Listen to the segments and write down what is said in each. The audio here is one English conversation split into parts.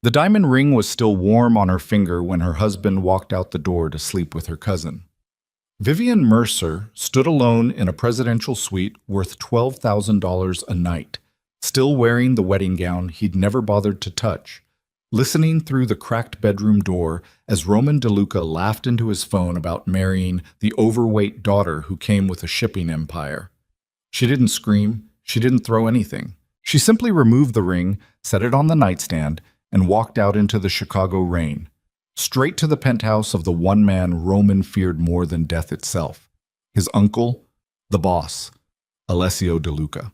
The diamond ring was still warm on her finger when her husband walked out the door to sleep with her cousin. Vivian Mercer stood alone in a presidential suite worth $12,000 a night, still wearing the wedding gown he'd never bothered to touch, listening through the cracked bedroom door as Roman DeLuca laughed into his phone about marrying the overweight daughter who came with a shipping empire. She didn't scream. She didn't throw anything. She simply removed the ring, set it on the nightstand, and walked out into the Chicago rain, straight to the penthouse of the one man Roman feared more than death itself, his uncle, the boss, Alessio DeLuca.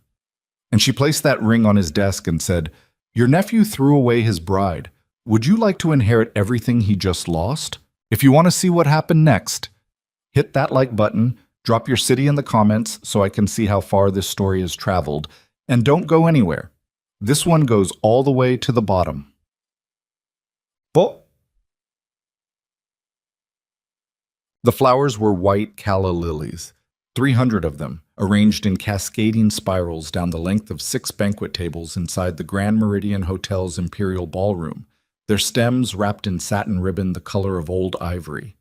And she placed that ring on his desk and said, "Your nephew threw away his bride. Would you like to inherit everything he just lost? If you want to see what happened next, hit that like button, drop your city in the comments so I can see how far this story has traveled, and don't go anywhere. This one goes all the way to the bottom." The flowers were white calla lilies, 300 of them, arranged in cascading spirals down the length of 6 banquet tables inside the Grand Meridian Hotel's Imperial Ballroom, their stems wrapped in satin ribbon the color of old ivory.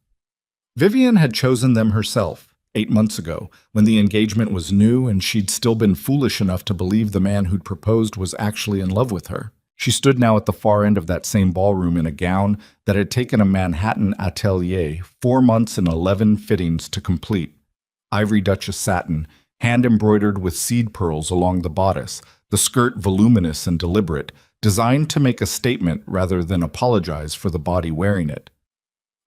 Vivian had chosen them herself, 8 months ago, when the engagement was new and she'd still been foolish enough to believe the man who'd proposed was actually in love with her. She stood now at the far end of that same ballroom in a gown that had taken a Manhattan atelier 4 months and 11 fittings to complete. Ivory Duchess satin, hand-embroidered with seed pearls along the bodice, the skirt voluminous and deliberate, designed to make a statement rather than apologize for the body wearing it.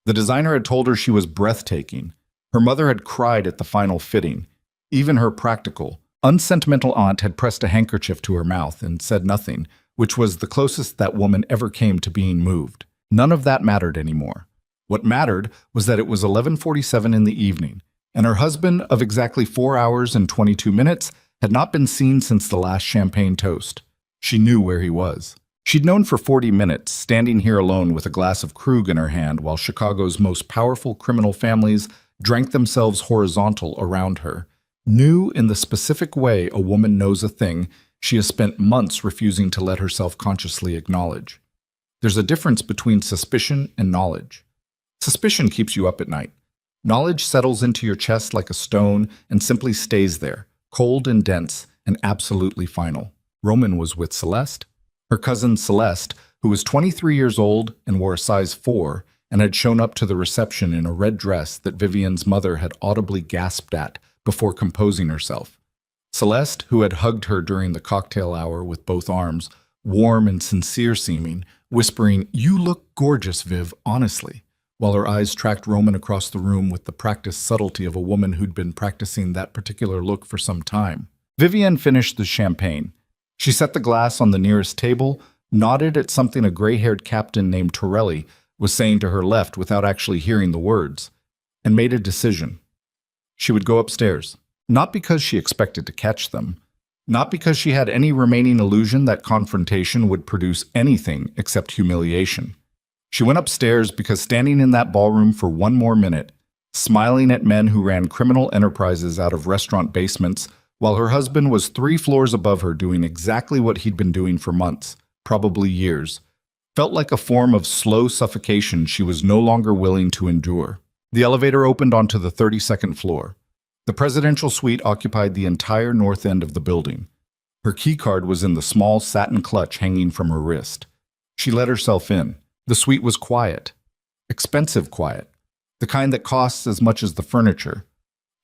The designer had told her she was breathtaking. Her mother had cried at the final fitting. Even her practical, unsentimental aunt had pressed a handkerchief to her mouth and said nothing, which was the closest that woman ever came to being moved. None of that mattered anymore. What mattered was that it was 11:47 in the evening, and her husband of exactly 4 hours and 22 minutes had not been seen since the last champagne toast. She knew where he was. She'd known for 40 minutes, standing here alone with a glass of Krug in her hand while Chicago's most powerful criminal families drank themselves horizontal around her. Knew in the specific way a woman knows a thing she has spent months refusing to let herself consciously acknowledge. There's a difference between suspicion and knowledge. Suspicion keeps you up at night. Knowledge settles into your chest like a stone and simply stays there, cold and dense and absolutely final. Roman was with Celeste. Her cousin Celeste, who was 23 years old and wore a size 4 and had shown up to the reception in a red dress that Vivian's mother had audibly gasped at before composing herself. Celeste, who had hugged her during the cocktail hour with both arms, warm and sincere seeming, whispering, "You look gorgeous, Viv, honestly," while her eyes tracked Roman across the room with the practiced subtlety of a woman who'd been practicing that particular look for some time. Vivian finished the champagne. She set the glass on the nearest table, nodded at something a gray-haired captain named Torelli was saying to her left without actually hearing the words, and made a decision. She would go upstairs. Not because she expected to catch them, not because she had any remaining illusion that confrontation would produce anything except humiliation. She went upstairs because standing in that ballroom for 1 more minute, smiling at men who ran criminal enterprises out of restaurant basements, while her husband was 3 floors above her doing exactly what he'd been doing for months, probably years, felt like a form of slow suffocation she was no longer willing to endure. The elevator opened onto the 32nd floor. The presidential suite occupied the entire north end of the building. Her keycard was in the small satin clutch hanging from her wrist. She let herself in. The suite was quiet. Expensive quiet. The kind that costs as much as the furniture.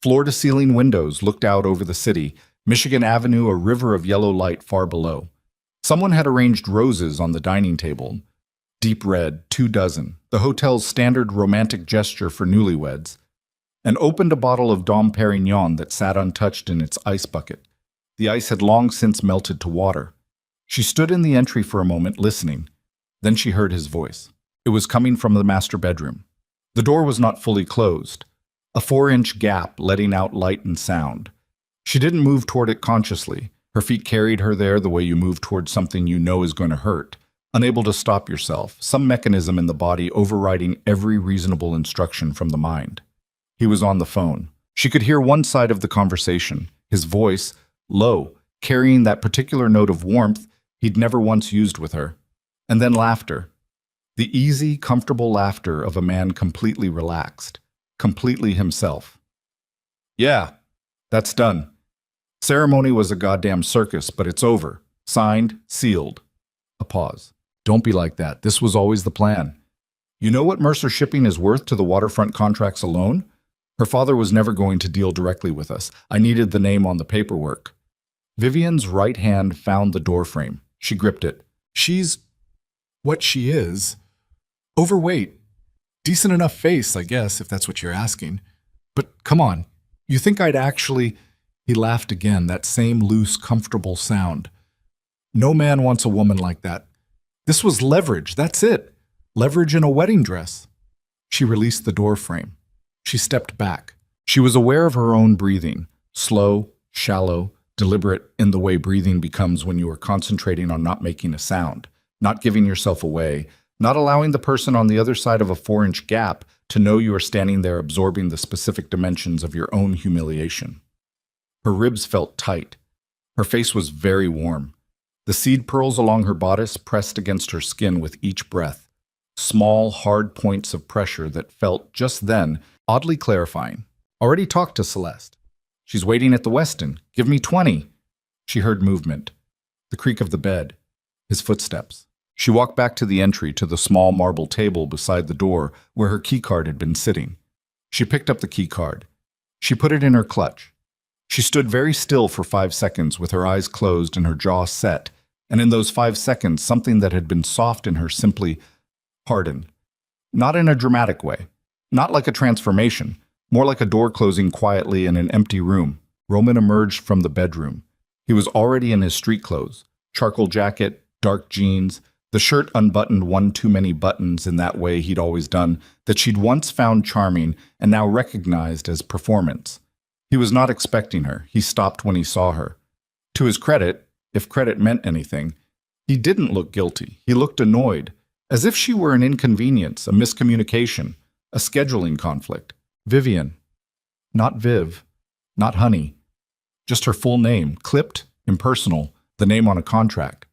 Floor-to-ceiling windows looked out over the city, Michigan Avenue a river of yellow light far below. Someone had arranged roses on the dining table. Deep red, 2 dozen, the hotel's standard romantic gesture for newlyweds, and opened a bottle of Dom Perignon that sat untouched in its ice bucket. The ice had long since melted to water. She stood in the entry for a moment, listening. Then she heard his voice. It was coming from the master bedroom. The door was not fully closed, a 4-inch gap letting out light and sound. She didn't move toward it consciously. Her feet carried her there the way you move toward something you know is going to hurt, unable to stop yourself, some mechanism in the body overriding every reasonable instruction from the mind. He was on the phone. She could hear one side of the conversation, his voice, low, carrying that particular note of warmth he'd never once used with her. And then laughter. The easy, comfortable laughter of a man completely relaxed, completely himself. Yeah, that's done. Ceremony was a goddamn circus, but it's over. Signed, sealed. A pause. Don't be like that. This was always the plan. You know what Mercer Shipping is worth to the waterfront contracts alone? Her father was never going to deal directly with us. I needed the name on the paperwork. Vivian's right hand found the doorframe. She gripped it. She's what she is. Overweight. Decent enough face, I guess, if that's what you're asking. But come on, you think I'd actually... He laughed again, that same loose, comfortable sound. No man wants a woman like that. This was leverage, that's it. Leverage in a wedding dress. She released the doorframe. She stepped back. She was aware of her own breathing, slow, shallow, deliberate in the way breathing becomes when you are concentrating on not making a sound, not giving yourself away, not allowing the person on the other side of a 4-inch gap to know you are standing there absorbing the specific dimensions of your own humiliation. Her ribs felt tight. Her face was very warm. The seed pearls along her bodice pressed against her skin with each breath. Small, hard points of pressure that felt, just then, oddly clarifying. Already talked to Celeste. She's waiting at the Westin. Give me 20. She heard movement. The creak of the bed. His footsteps. She walked back to the entry to the small marble table beside the door where her keycard had been sitting. She picked up the keycard. She put it in her clutch. She stood very still for 5 seconds with her eyes closed and her jaw set, and in those 5 seconds something that had been soft in her simply hardened. Not in a dramatic way, not like a transformation, more like a door closing quietly in an empty room. Roman emerged from the bedroom. He was already in his street clothes, charcoal jacket, dark jeans, the shirt unbuttoned one too many buttons in that way he'd always done, that she'd once found charming and now recognized as performance. He was not expecting her. He stopped when he saw her. To his credit, if credit meant anything, he didn't look guilty. He looked annoyed, as if she were an inconvenience, a miscommunication, a scheduling conflict. Vivian. Not Viv. Not Honey. Just her full name, clipped, impersonal, the name on a contract.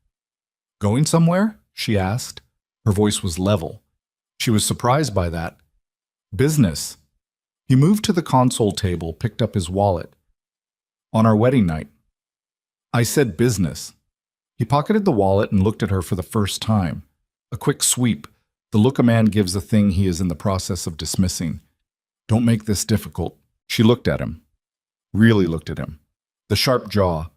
Going somewhere? She asked. Her voice was level. She was surprised by that. Business. He moved to the console table, picked up his wallet. On our wedding night. I said business. He pocketed the wallet and looked at her for the first time. A quick sweep, the look a man gives a thing he is in the process of dismissing. Don't make this difficult. She looked at him. Really looked at him. The sharp jaw,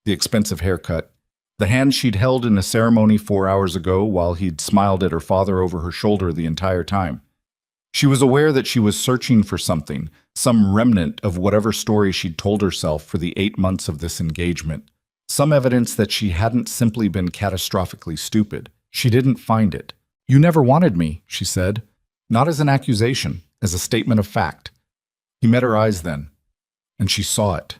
the expensive haircut, the hand she'd held in a ceremony 4 hours ago while he'd smiled at her father over her shoulder the entire time. She was aware that she was searching for something, some remnant of whatever story she'd told herself for the 8 months of this engagement. Some evidence that she hadn't simply been catastrophically stupid. She didn't find it. You never wanted me, she said. Not as an accusation, as a statement of fact. He met her eyes then, and she saw it.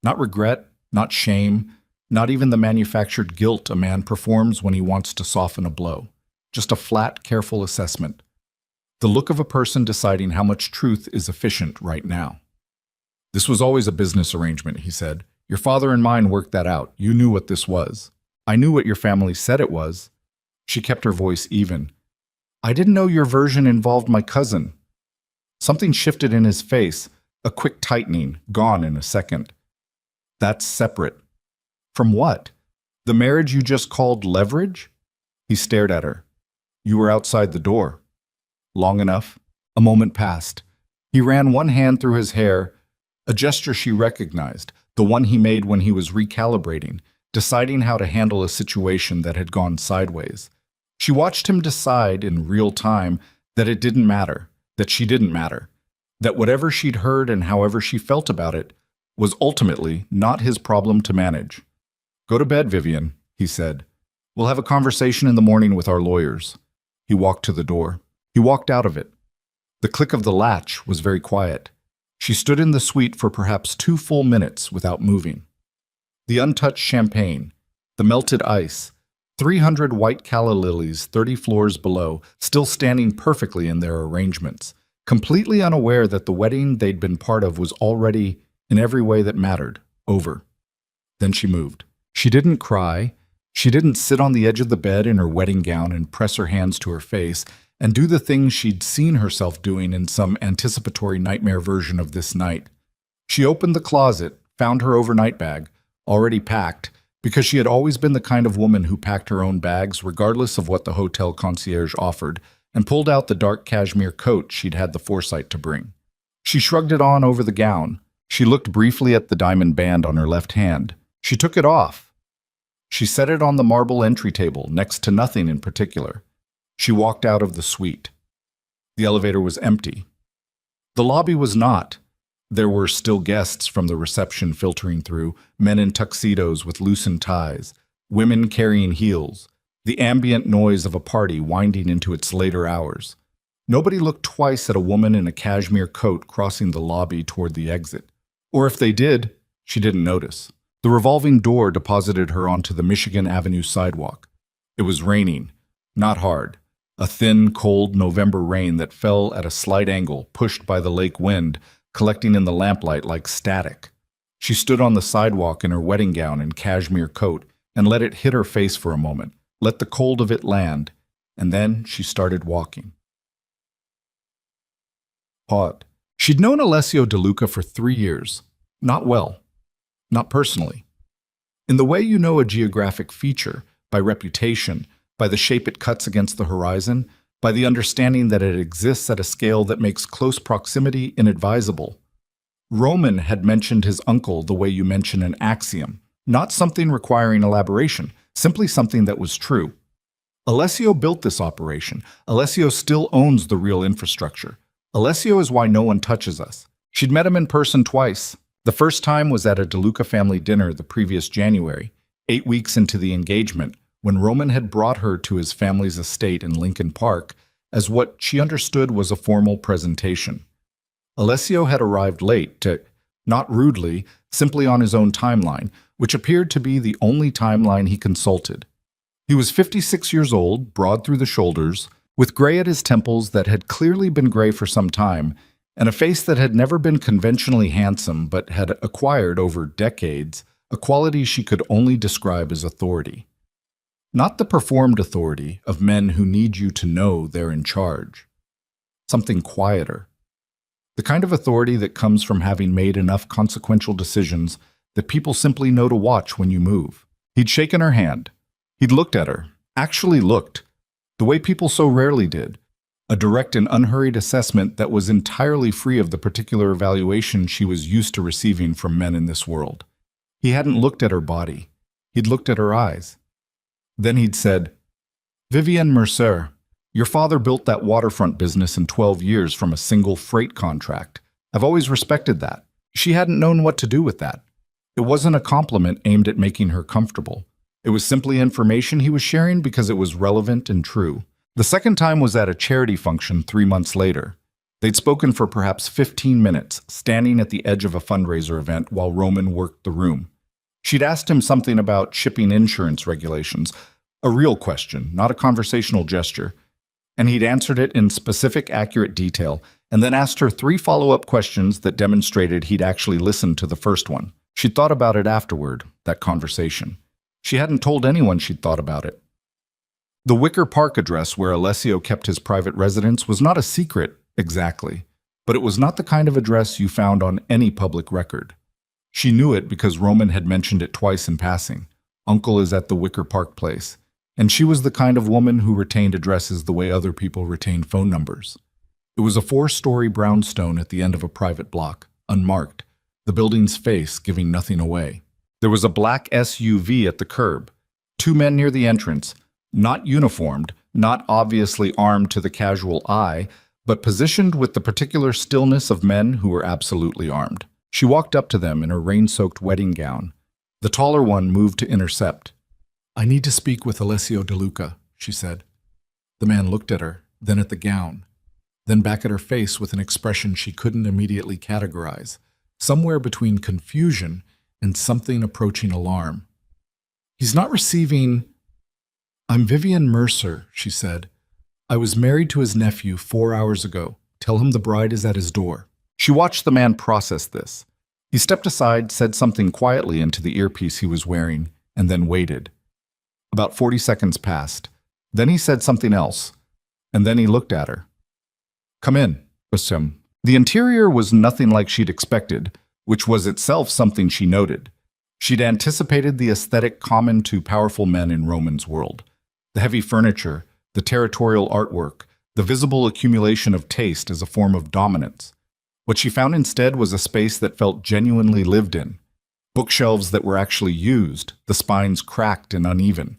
Not regret, not shame, not even the manufactured guilt a man performs when he wants to soften a blow. Just a flat, careful assessment. The look of a person deciding how much truth is efficient right now. This was always a business arrangement, he said. Your father and mine worked that out. You knew what this was. I knew what your family said it was. She kept her voice even. I didn't know your version involved my cousin. Something shifted in his face, a quick tightening, gone in a second. That's separate. From what? The marriage you just called leverage? He stared at her. You were outside the door. Long enough. A moment passed. He ran one hand through his hair, a gesture she recognized, the one he made when he was recalibrating, deciding how to handle a situation that had gone sideways. She watched him decide in real time that it didn't matter, that she didn't matter, that whatever she'd heard and however she felt about it was ultimately not his problem to manage. Go to bed, Vivian, he said. We'll have a conversation in the morning with our lawyers. He walked to the door. He walked out of it. The click of the latch was very quiet. She stood in the suite for perhaps 2 full minutes without moving. The untouched champagne, the melted ice, 300 white calla lilies 30 floors below, still standing perfectly in their arrangements, completely unaware that the wedding they'd been part of was already, in every way that mattered, over. Then she moved. She didn't cry. She didn't sit on the edge of the bed in her wedding gown and press her hands to her face and do the things she'd seen herself doing in some anticipatory nightmare version of this night. She opened the closet, found her overnight bag, already packed, because she had always been the kind of woman who packed her own bags regardless of what the hotel concierge offered, and pulled out the dark cashmere coat she'd had the foresight to bring. She shrugged it on over the gown. She looked briefly at the diamond band on her left hand. She took it off. She set it on the marble entry table, next to nothing in particular. She walked out of the suite. The elevator was empty. The lobby was not. There were still guests from the reception filtering through, men in tuxedos with loosened ties, women carrying heels, the ambient noise of a party winding into its later hours. Nobody looked twice at a woman in a cashmere coat crossing the lobby toward the exit. Or if they did, she didn't notice. The revolving door deposited her onto the Michigan Avenue sidewalk. It was raining, not hard. A thin, cold November rain that fell at a slight angle, pushed by the lake wind, collecting in the lamplight like static. She stood on the sidewalk in her wedding gown and cashmere coat and let it hit her face for a moment, let the cold of it land, and then she started walking. Pod. She'd known Alessio De Luca for 3 years. Not well. Not personally. In the way you know a geographic feature, by reputation, by the shape it cuts against the horizon, by the understanding that it exists at a scale that makes close proximity inadvisable. Roman had mentioned his uncle the way you mention an axiom, not something requiring elaboration, simply something that was true. Alessio built this operation. Alessio still owns the real infrastructure. Alessio is why no one touches us. She'd met him in person twice. The first time was at a De Luca family dinner the previous January, 8 weeks into the engagement, when Roman had brought her to his family's estate in Lincoln Park as what she understood was a formal presentation. Alessio had arrived late not rudely, simply on his own timeline, which appeared to be the only timeline he consulted. He was 56 years old, broad through the shoulders, with gray at his temples that had clearly been gray for some time, and a face that had never been conventionally handsome but had acquired over decades a quality she could only describe as authority. Not the performed authority of men who need you to know they're in charge. Something quieter. The kind of authority that comes from having made enough consequential decisions that people simply know to watch when you move. He'd shaken her hand. He'd looked at her, actually looked, the way people so rarely did. A direct and unhurried assessment that was entirely free of the particular evaluation she was used to receiving from men in this world. He hadn't looked at her body. He'd looked at her eyes. Then he'd said, "Vivienne Mercer, your father built that waterfront business in 12 years from a single freight contract. I've always respected that." She hadn't known what to do with that. It wasn't a compliment aimed at making her comfortable. It was simply information he was sharing because it was relevant and true. The second time was at a charity function 3 months later. They'd spoken for perhaps 15 minutes, standing at the edge of a fundraiser event while Roman worked the room. She'd asked him something about shipping insurance regulations, a real question, not a conversational gesture, and he'd answered it in specific, accurate detail, and then asked her 3 follow-up questions that demonstrated he'd actually listened to the first one. She'd thought about it afterward, that conversation. She hadn't told anyone she'd thought about it. The Wicker Park address where Alessio kept his private residence was not a secret, exactly, but it was not the kind of address you found on any public record. She knew it because Roman had mentioned it twice in passing. Uncle is at the Wicker Park place, and she was the kind of woman who retained addresses the way other people retained phone numbers. It was a 4-story brownstone at the end of a private block, unmarked, the building's face giving nothing away. There was a black SUV at the curb, 2 men near the entrance, not uniformed, not obviously armed to the casual eye, but positioned with the particular stillness of men who were absolutely armed. She walked up to them in her rain-soaked wedding gown. The taller one moved to intercept. "I need to speak with Alessio De Luca," she said. The man looked at her, then at the gown, then back at her face with an expression she couldn't immediately categorize, somewhere between confusion and something approaching alarm. "He's not receiving—" "I'm Vivienne Mercer," she said. "I was married to his nephew 4 hours ago. Tell him the bride is at his door." She watched the man process this. He stepped aside, said something quietly into the earpiece he was wearing, and then waited. About 40 seconds passed. Then he said something else, and then he looked at her. "Come in," was him. The interior was nothing like she'd expected, which was itself something she noted. She'd anticipated the aesthetic common to powerful men in Roman's world. The heavy furniture, the territorial artwork, the visible accumulation of taste as a form of dominance. What she found instead was a space that felt genuinely lived in. Bookshelves that were actually used, the spines cracked and uneven.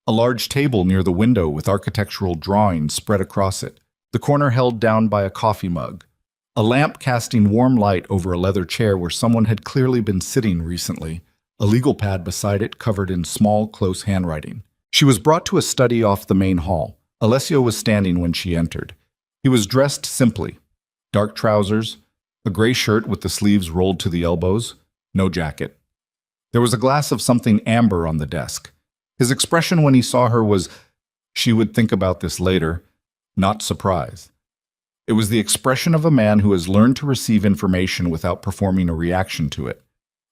A large table near the window with architectural drawings spread across it, the corner held down by a coffee mug. A lamp casting warm light over a leather chair where someone had clearly been sitting recently, a legal pad beside it covered in small, close handwriting. She was brought to a study off the main hall. Alessio was standing when she entered. He was dressed simply. Dark trousers, a gray shirt with the sleeves rolled to the elbows, no jacket. There was a glass of something amber on the desk. His expression when he saw her was, she would think about this later, not surprise. It was the expression of a man who has learned to receive information without performing a reaction to it.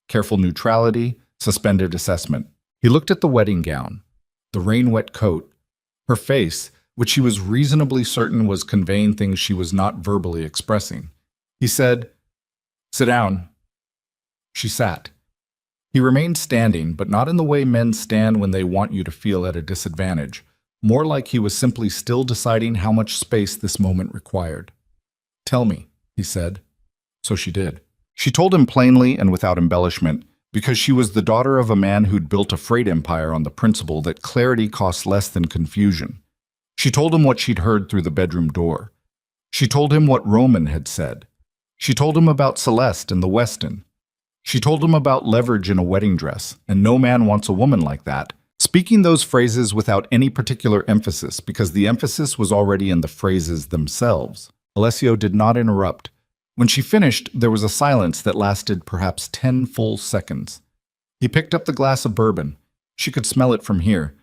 Careful neutrality, suspended assessment. He looked at the wedding gown, the rain-wet coat, her face, which he was reasonably certain was conveying things she was not verbally expressing. He said, "Sit down." She sat. He remained standing, but not in the way men stand when they want you to feel at a disadvantage, more like he was simply still deciding how much space this moment required. "Tell me," he said. So she did. She told him plainly and without embellishment, because she was the daughter of a man who'd built a freight empire on the principle that clarity costs less than confusion. She told him what she'd heard through the bedroom door. She told him what Roman had said. She told him about Celeste and the Weston. She told him about leverage in a wedding dress, and no man wants a woman like that, speaking those phrases without any particular emphasis because the emphasis was already in the phrases themselves. Alessio did not interrupt. When she finished, there was a silence that lasted perhaps 10 full seconds. He picked up the glass of bourbon. She could smell it from here,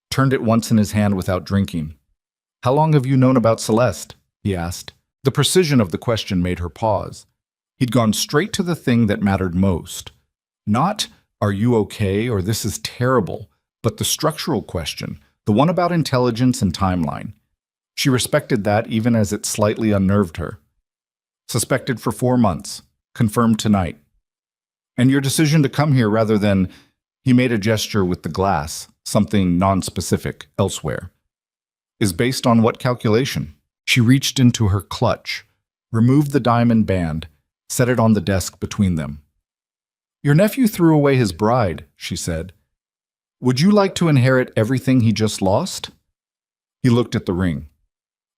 turned it once in his hand without drinking. "How long have you known about Celeste?" he asked. The precision of the question made her pause. He'd gone straight to the thing that mattered most. Not, "Are you okay?" or "This is terrible," but the structural question, the one about intelligence and timeline. She respected that even as it slightly unnerved her. "Suspected for 4 months. Confirmed tonight." "And your decision to come here rather than—" He made a gesture with the glass, something non-specific, elsewhere. "Is based on what calculation?" She reached into her clutch, removed the diamond band, set it on the desk between them. "Your nephew threw away his bride," she said. "Would you like to inherit everything he just lost?" He looked at the ring.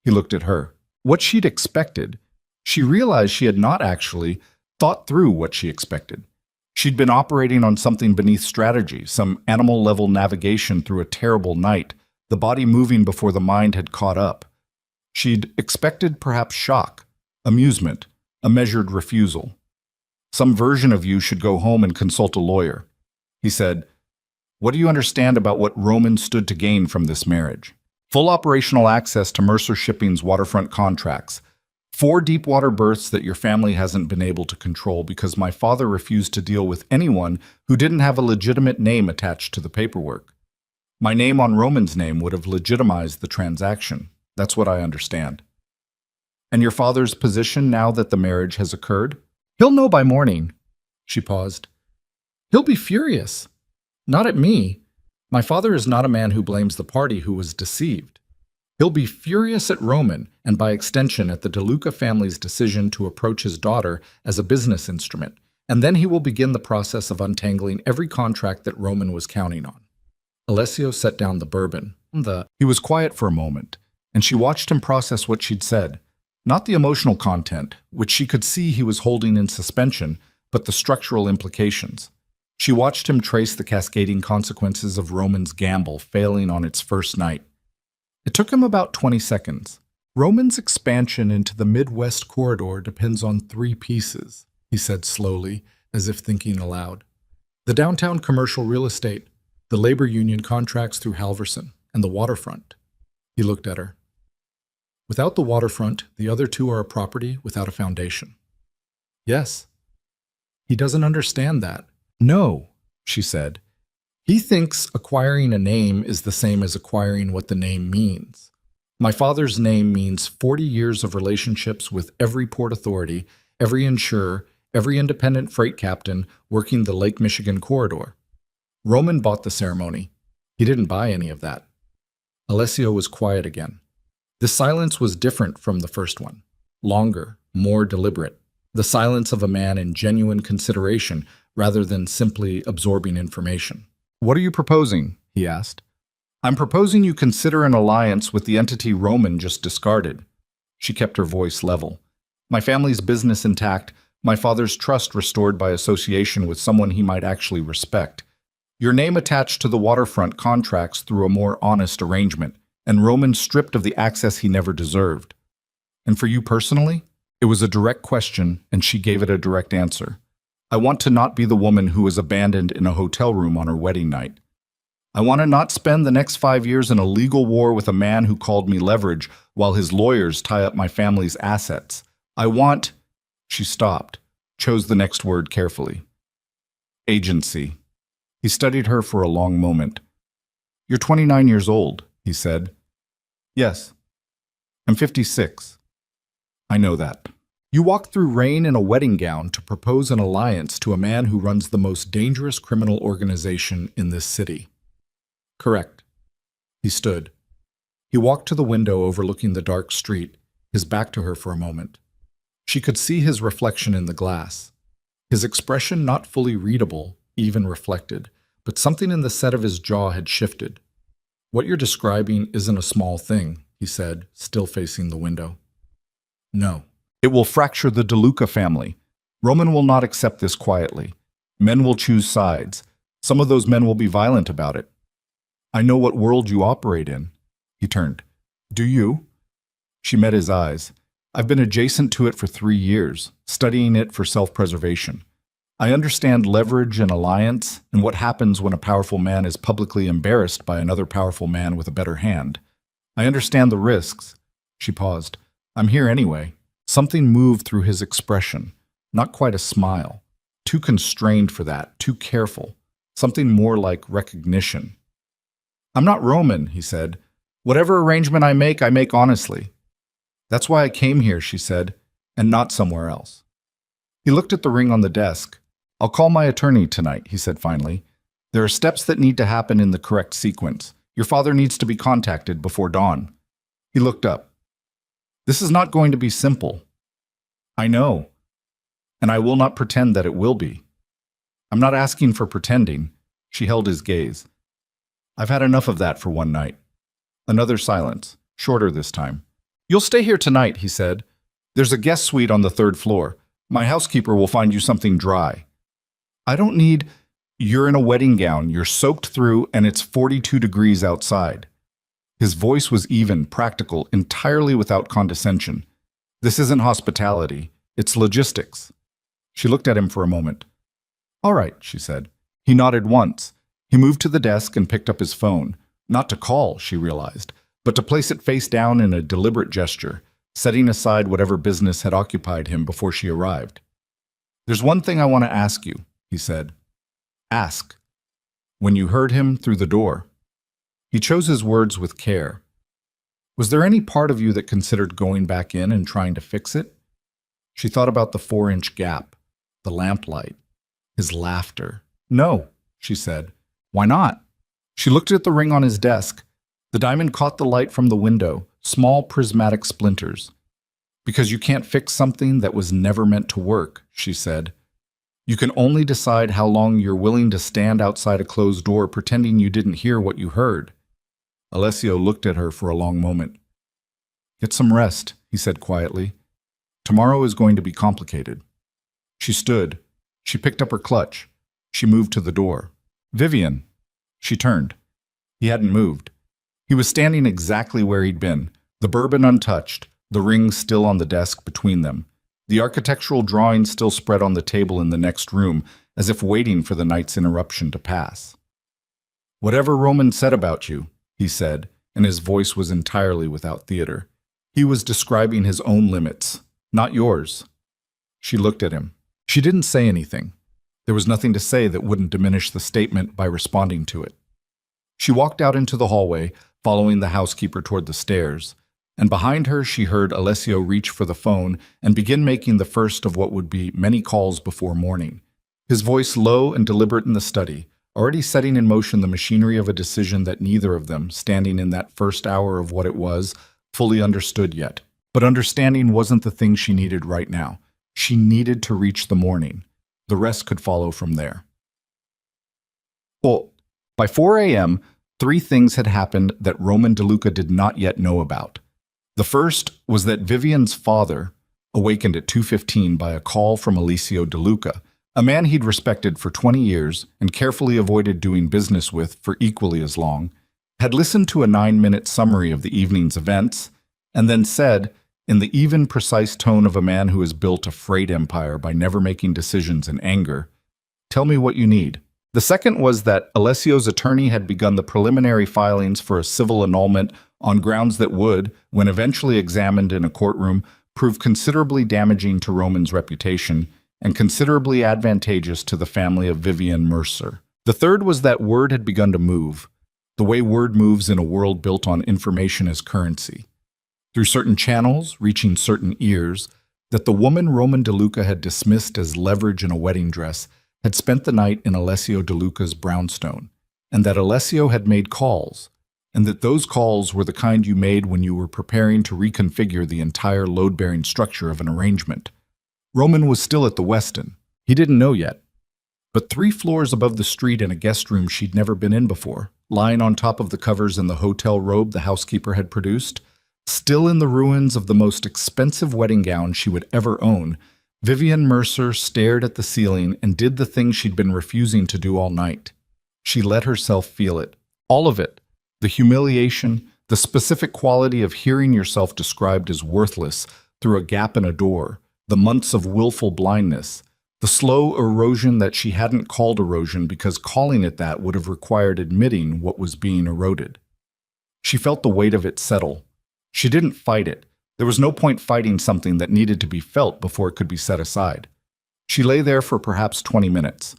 He looked at her. What she'd expected, she realized she had not actually thought through what she expected. She'd been operating on something beneath strategy, some animal-level navigation through a terrible night, the body moving before the mind had caught up. She'd expected perhaps shock, amusement, a measured refusal. "Some version of you should go home and consult a lawyer." He said, "What do you understand about what Roman stood to gain from this marriage?" "Full operational access to Mercer Shipping's waterfront contracts. 4 deep-water berths that your family hasn't been able to control because my father refused to deal with anyone who didn't have a legitimate name attached to the paperwork. My name on Roman's name would have legitimized the transaction. That's what I understand." "And your father's position now that the marriage has occurred?" "He'll know by morning." She paused. "He'll be furious. Not at me. My father is not a man who blames the party who was deceived. He'll be furious at Roman, and by extension at the De Luca family's decision to approach his daughter as a business instrument, and then he will begin the process of untangling every contract that Roman was counting on." Alessio set down the bourbon. He was quiet for a moment, and she watched him process what she'd said. Not the emotional content, which she could see he was holding in suspension, but the structural implications. She watched him trace the cascading consequences of Roman's gamble failing on its first night. It took him about 20 seconds. "Roman's expansion into the Midwest corridor depends on 3 pieces, he said slowly, as if thinking aloud. "The downtown commercial real estate, the labor union contracts through Halverson, and the waterfront." He looked at her. "Without the waterfront, the other 2 are a property without a foundation." "Yes." "He doesn't understand that." "No," she said. He thinks acquiring a name is the same as acquiring what the name means. My father's name means 40 years of relationships with every port authority, every insurer, every independent freight captain working the Lake Michigan corridor. Roman bought the ceremony. He didn't buy any of that. Alessio was quiet again. The silence was different from the first one. Longer, more deliberate. The silence of a man in genuine consideration rather than simply absorbing information. "What are you proposing?" he asked. "I'm proposing you consider an alliance with the entity Roman just discarded." She kept her voice level. "My family's business intact, my father's trust restored by association with someone he might actually respect. Your name attached to the waterfront contracts through a more honest arrangement, and Roman stripped of the access he never deserved. And for you personally?" It was a direct question, and she gave it a direct answer. "I want to not be the woman who was abandoned in a hotel room on her wedding night. I want to not spend the next 5 years in a legal war with a man who called me leverage while his lawyers tie up my family's assets. I want—" She stopped, chose the next word carefully. "Agency." He studied her for a long moment. "You're 29 years old," he said. "Yes. I'm 56. I know that. You walked through rain in a wedding gown to propose an alliance to a man who runs the most dangerous criminal organization in this city." "Correct." He stood. He walked to the window overlooking the dark street, his back to her for a moment. She could see his reflection in the glass. His expression not fully readable, even reflected, but something in the set of his jaw had shifted. "What you're describing isn't a small thing," he said, still facing the window. "No. It will fracture the DeLuca family. Roman will not accept this quietly. Men will choose sides. Some of those men will be violent about it. I know what world you operate in." He turned. "Do you?" She met his eyes. "I've been adjacent to it for 3 years, studying it for self-preservation. I understand leverage and alliance and what happens when a powerful man is publicly embarrassed by another powerful man with a better hand. I understand the risks." She paused. "I'm here anyway." Something moved through his expression, not quite a smile. Too constrained for that, too careful. Something more like recognition. "I'm not Roman," he said. "Whatever arrangement I make honestly. That's why I came here," she said, "and not somewhere else." He looked at the ring on the desk. "I'll call my attorney tonight," he said finally. "There are steps that need to happen in the correct sequence. Your father needs to be contacted before dawn." He looked up. "This is not going to be simple." "I know. And I will not pretend that it will be." "I'm not asking for pretending." She held his gaze. "I've had enough of that for one night." Another silence, shorter this time. "You'll stay here tonight," he said. "There's a guest suite on the 3rd floor. My housekeeper will find you something dry." "I don't need—" "You're in a wedding gown, you're soaked through, and it's 42 degrees outside." His voice was even, practical, entirely without condescension. "This isn't hospitality. It's logistics." She looked at him for a moment. "All right," she said. He nodded once. He moved to the desk and picked up his phone. Not to call, she realized, but to place it face down in a deliberate gesture, setting aside whatever business had occupied him before she arrived. "There's one thing I want to ask you," he said. "Ask." "When you heard him through the door." He chose his words with care. "Was there any part of you that considered going back in and trying to fix it?" She thought about the 4-inch gap, the lamplight, his laughter. "No," she said. "Why not?" She looked at the ring on his desk. The diamond caught the light from the window, small prismatic splinters. "Because you can't fix something that was never meant to work," she said. "You can only decide how long you're willing to stand outside a closed door pretending you didn't hear what you heard." Alessio looked at her for a long moment. "Get some rest," he said quietly. "Tomorrow is going to be complicated." She stood. She picked up her clutch. She moved to the door. "Vivian." She turned. He hadn't moved. He was standing exactly where he'd been, the bourbon untouched, the ring still on the desk between them, the architectural drawings still spread on the table in the next room, as if waiting for the night's interruption to pass. "Whatever Roman said about you," he said, and his voice was entirely without theater. He was describing his own limits, not yours. She looked at him. She didn't say anything. There was nothing to say that wouldn't diminish the statement by responding to it. She walked out into the hallway, following the housekeeper toward the stairs, and behind her she heard Alessio reach for the phone and begin making the first of what would be many calls before morning. His voice low and deliberate in the study, already setting in motion the machinery of a decision that neither of them, standing in that first hour of what it was, fully understood yet. But understanding wasn't the thing she needed right now. She needed to reach the morning. The rest could follow from there. Well, by 4 a.m., 3 things had happened that Roman DeLuca did not yet know about. The first was that Vivian's father, awakened at 2:15 by a call from Alessio DeLuca, a man he'd respected for 20 years and carefully avoided doing business with for equally as long, had listened to a 9-minute summary of the evening's events, and then said, in the even, precise tone of a man who has built a freight empire by never making decisions in anger, "Tell me what you need." The second was that Alessio's attorney had begun the preliminary filings for a civil annulment on grounds that would, when eventually examined in a courtroom, prove considerably damaging to Roman's reputation and considerably advantageous to the family of Vivian Mercer. The third was that word had begun to move, the way word moves in a world built on information as currency. Through certain channels, reaching certain ears, that the woman Roman DeLuca had dismissed as leverage in a wedding dress had spent the night in Alessio DeLuca's brownstone, and that Alessio had made calls, and that those calls were the kind you made when you were preparing to reconfigure the entire load-bearing structure of an arrangement. Roman was still at the Westin. He didn't know yet. But 3 floors above the street in a guest room she'd never been in before, lying on top of the covers in the hotel robe the housekeeper had produced, still in the ruins of the most expensive wedding gown she would ever own, Vivian Mercer stared at the ceiling and did the thing she'd been refusing to do all night. She let herself feel it. All of it. The humiliation, the specific quality of hearing yourself described as worthless through a gap in a door, the months of willful blindness, the slow erosion that she hadn't called erosion because calling it that would have required admitting what was being eroded. She felt the weight of it settle. She didn't fight it. There was no point fighting something that needed to be felt before it could be set aside. She lay there for perhaps 20 minutes.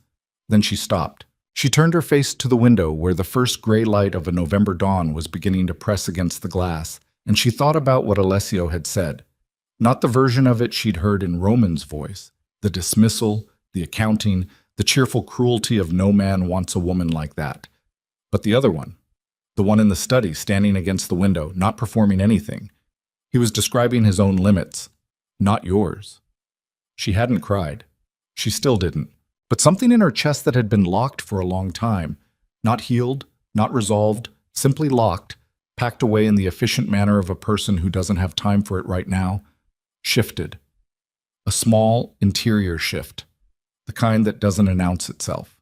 Then she stopped. She turned her face to the window where the first gray light of a November dawn was beginning to press against the glass, and she thought about what Alessio had said. Not the version of it she'd heard in Roman's voice, the dismissal, the accounting, the cheerful cruelty of no man wants a woman like that. But the other one, the one in the study standing against the window, not performing anything. He was describing his own limits, not yours. She hadn't cried. She still didn't. But something in her chest that had been locked for a long time, not healed, not resolved, simply locked, packed away in the efficient manner of a person who doesn't have time for it right now, shifted. A small, interior shift, the kind that doesn't announce itself.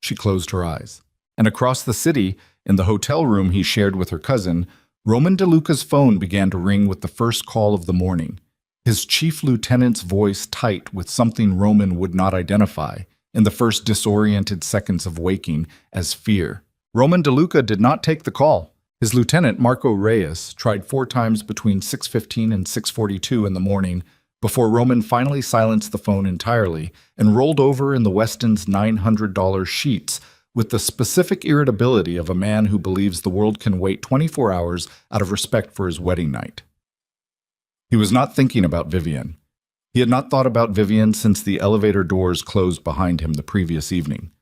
She closed her eyes. And across the city, in the hotel room he shared with her cousin, Roman DeLuca's phone began to ring with the first call of the morning, his chief lieutenant's voice tight with something Roman would not identify, in the first disoriented seconds of waking, as fear. Roman DeLuca did not take the call. His lieutenant, Marco Reyes, tried 4 times between 6:15 and 6:42 in the morning, before Roman finally silenced the phone entirely and rolled over in the Westin's $900 sheets, with the specific irritability of a man who believes the world can wait 24 hours out of respect for his wedding night. He was not thinking about Vivian. He had not thought about Vivian since the elevator doors closed behind him the previous evening.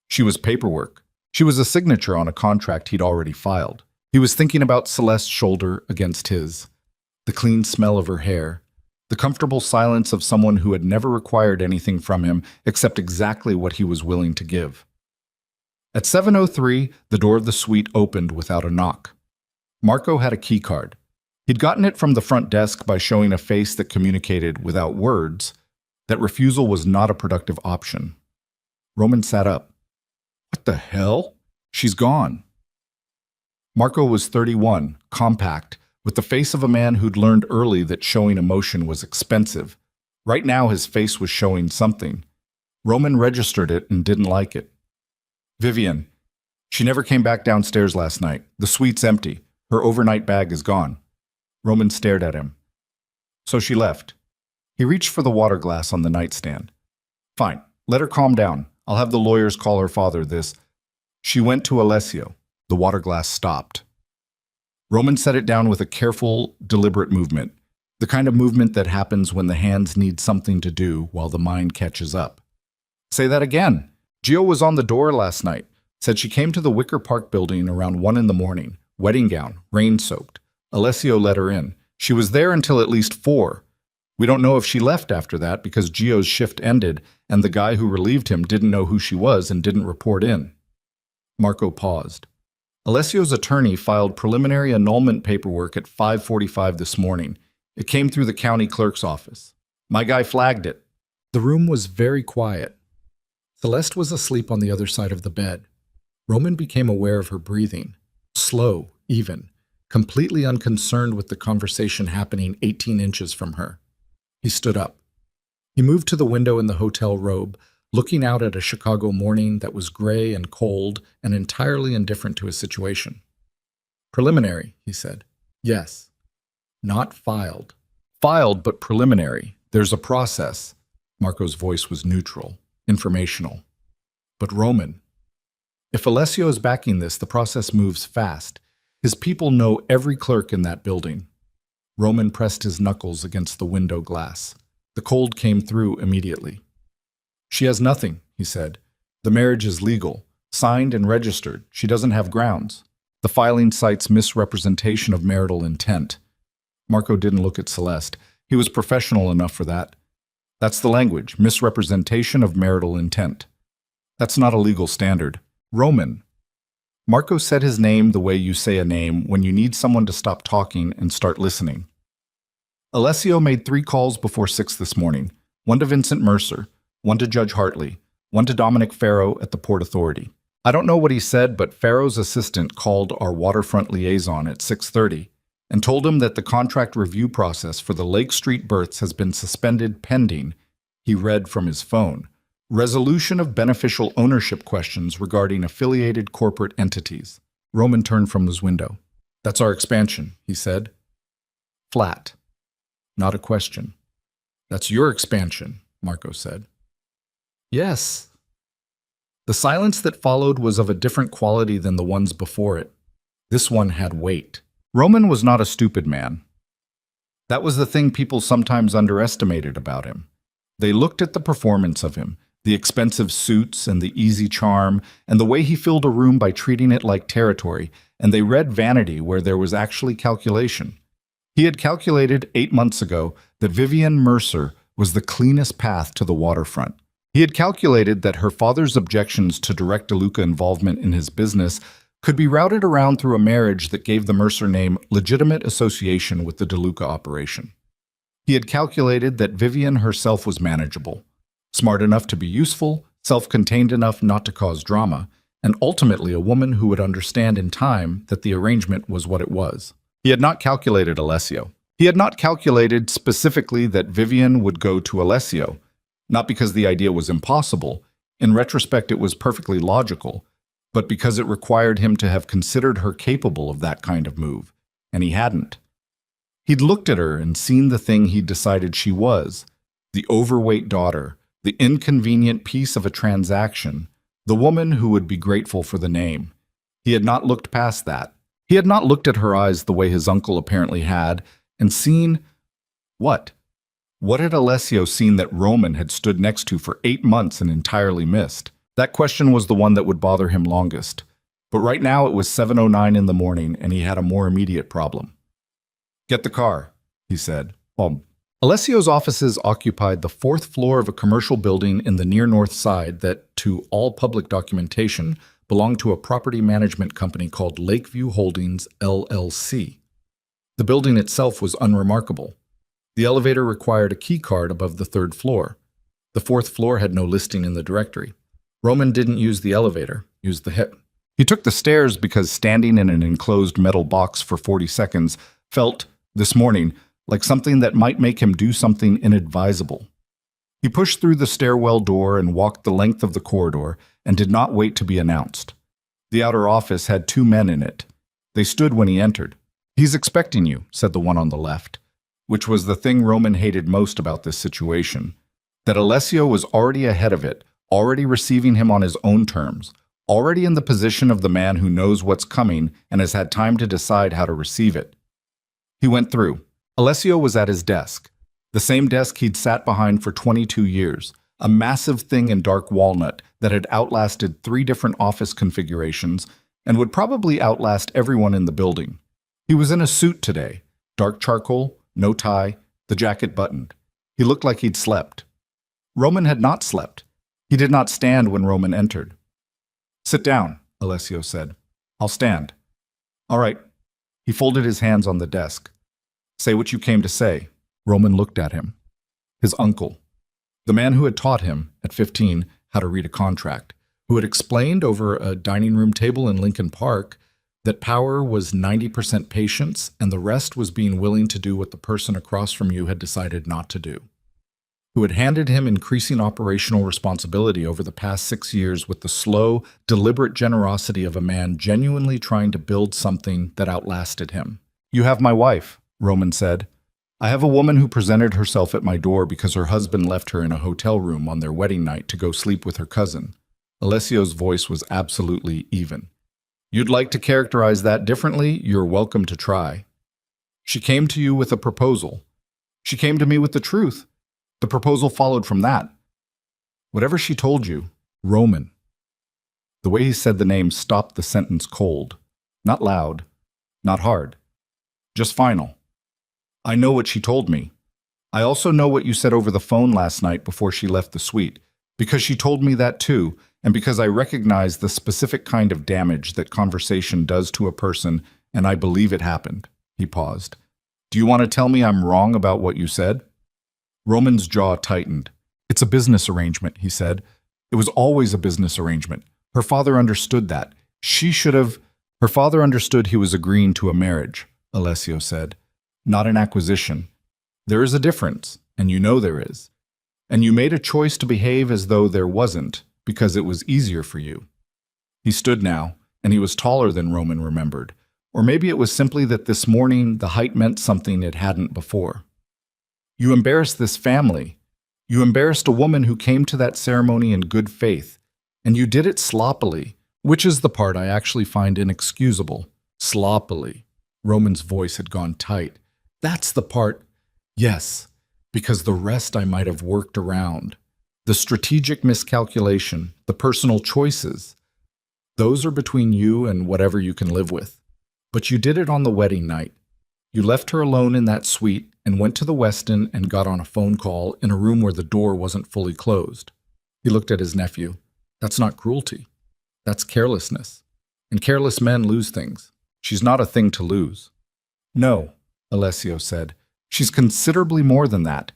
She was paperwork. She was a signature on a contract he'd already filed. He was thinking about Celeste's shoulder against his, the clean smell of her hair, the comfortable silence of someone who had never required anything from him except exactly what he was willing to give. At 7:03, the door of the suite opened without a knock. Marco had a key card. He'd gotten it from the front desk by showing a face that communicated, without words, that refusal was not a productive option. Roman sat up. What the hell? She's gone. Marco was 31, compact, with the face of a man who'd learned early that showing emotion was expensive. Right now his face was showing something. Roman registered it and didn't like it. Vivian. She never came back downstairs last night. The suite's empty. Her overnight bag is gone. Roman stared at him. So she left. He reached for the water glass on the nightstand. Fine, Let her calm down. I'll have the lawyers call her father this. She went to Alessio. The water glass stopped. Roman set it down with a careful, deliberate movement, the kind of movement that happens when the hands need something to do while the mind catches up. Say that again. Gio was on the door last night. Said she came to the Wicker Park building around 1 in the morning, wedding gown, rain-soaked. Alessio let her in. She was there until at least 4. We don't know if she left after that because Gio's shift ended and the guy who relieved him didn't know who she was and didn't report in. Marco paused. Alessio's attorney filed preliminary annulment paperwork at 5:45 this morning. It came through the county clerk's office. My guy flagged it. The room was very quiet. Celeste was asleep on the other side of the bed. Roman became aware of her breathing, slow, even, completely unconcerned with the conversation happening 18 inches from her. He stood up. He moved to the window in the hotel robe, looking out at a Chicago morning that was gray and cold and entirely indifferent to his situation. Preliminary, he said. Yes. Not filed. Filed, but preliminary. There's a process. Marco's voice was neutral, informational. But Roman. If Alessio is backing this, the process moves fast. His people know every clerk in that building. Roman pressed his knuckles against the window glass. The cold came through immediately. She has nothing, he said. The marriage is legal, signed and registered. She doesn't have grounds. The filing cites misrepresentation of marital intent. Marco didn't look at Celeste. He was professional enough for that. That's the language, misrepresentation of marital intent. That's not a legal standard. Roman. Marco said his name the way you say a name when you need someone to stop talking and start listening. Alessio made 3 calls before 6 this morning, 1 to Vincent Mercer, 1 to Judge Hartley, 1 to Dominic Farrow at the Port Authority. I don't know what he said, but Farrow's assistant called our waterfront liaison at 6:30 and told him that the contract review process for the Lake Street berths has been suspended pending, he read from his phone, resolution of beneficial ownership questions regarding affiliated corporate entities. Roman turned from his window. That's our expansion, he said. Flat. Not a question. That's your expansion, Marco said. Yes. The silence that followed was of a different quality than the ones before it. This one had weight. Roman was not a stupid man. That was the thing people sometimes underestimated about him. They looked at the performance of him, the expensive suits and the easy charm, and the way he filled a room by treating it like territory, and they read vanity where there was actually calculation. He had calculated 8 months ago that Vivian Mercer was the cleanest path to the waterfront. He had calculated that her father's objections to direct DeLuca involvement in his business could be routed around through a marriage that gave the Mercer name legitimate association with the DeLuca operation. He had calculated that Vivian herself was manageable, smart enough to be useful, self-contained enough not to cause drama, and ultimately a woman who would understand in time that the arrangement was what it was. He had not calculated Alessio. He had not calculated specifically that Vivian would go to Alessio, not because the idea was impossible. In retrospect, it was perfectly logical, but because it required him to have considered her capable of that kind of move, and he hadn't. He'd looked at her and seen the thing he'd decided she was, the overweight daughter, the inconvenient piece of a transaction, the woman who would be grateful for the name. He had not looked past that. He had not looked at her eyes the way his uncle apparently had, and seen what? What had Alessio seen that Roman had stood next to for 8 months and entirely missed? That question was the one that would bother him longest. But right now it was 7:09 in the morning, and he had a more immediate problem. Get the car, he said. Alessio's offices occupied the 4th floor of a commercial building in the near north side that, to all public documentation, belonged to a property management company called Lakeview Holdings, LLC. The building itself was unremarkable. The elevator required a key card above the 3rd floor. The 4th floor had no listing in the directory. Roman didn't use the elevator, used the hip. He took the stairs because standing in an enclosed metal box for 40 seconds felt, this morning, like something that might make him do something inadvisable. He pushed through the stairwell door and walked the length of the corridor and did not wait to be announced. The outer office had 2 men in it. They stood when he entered. He's expecting you, said the one on the left, which was the thing Roman hated most about this situation, that Alessio was already ahead of it, already receiving him on his own terms, already in the position of the man who knows what's coming and has had time to decide how to receive it. He went through. Alessio was at his desk, the same desk he'd sat behind for 22 years, a massive thing in dark walnut that had outlasted 3 different office configurations and would probably outlast everyone in the building. He was in a suit today, dark charcoal, no tie, the jacket buttoned. He looked like he'd slept. Roman had not slept. He did not stand when Roman entered. "Sit down," Alessio said. "I'll stand." "All right." He folded his hands on the desk. "Say what you came to say." Roman looked at him. His uncle. The man who had taught him, at 15, how to read a contract, who had explained over a dining room table in Lincoln Park that power was 90% patience and the rest was being willing to do what the person across from you had decided not to do. Who had handed him increasing operational responsibility over the past 6 years with the slow, deliberate generosity of a man genuinely trying to build something that outlasted him. "You have my wife," Roman said. "I have a woman who presented herself at my door because her husband left her in a hotel room on their wedding night to go sleep with her cousin." Alessio's voice was absolutely even. "You'd like to characterize that differently? You're welcome to try. She came to you with a proposal. She came to me with the truth. The proposal followed from that. Whatever she told you, Roman." The way he said the name stopped the sentence cold. Not loud, not hard, just final. "I know what she told me. I also know what you said over the phone last night before she left the suite, because she told me that too, and because I recognize the specific kind of damage that conversation does to a person, and I believe it happened." He paused. "Do you want to tell me I'm wrong about what you said?" Roman's jaw tightened. "It's a business arrangement," he said. "It was always a business arrangement. Her father understood that. Her father understood he was agreeing to a marriage," Alessio said. "Not an acquisition. There is a difference, and you know there is. And you made a choice to behave as though there wasn't, because it was easier for you." He stood now, and he was taller than Roman remembered. Or maybe it was simply that this morning the height meant something it hadn't before. "You embarrassed this family. You embarrassed a woman who came to that ceremony in good faith. And you did it sloppily, which is the part I actually find inexcusable. Sloppily." Roman's voice had gone tight. "That's the part. Yes, because the rest I might have worked around. The strategic miscalculation, the personal choices, those are between you and whatever you can live with. But you did it on the wedding night. You left her alone in that suite and went to the Westin and got on a phone call in a room where the door wasn't fully closed." He looked at his nephew. "That's not cruelty. That's carelessness. And careless men lose things. She's not a thing to lose." "No," Alessio said. "She's considerably more than that.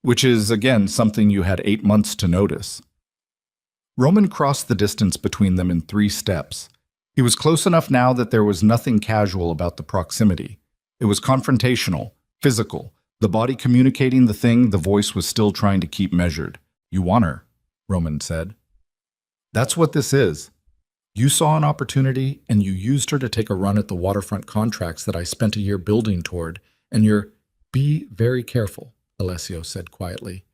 Which is, again, something you had 8 months to notice." Roman crossed the distance between them in 3 steps. He was close enough now that there was nothing casual about the proximity. It was confrontational, physical, the body communicating the thing the voice was still trying to keep measured. "You want her," Roman said. "That's what this is. You saw an opportunity, and you used her to take a run at the waterfront contracts that I spent a year building toward, and you're—" "Be very careful," Alessio said quietly.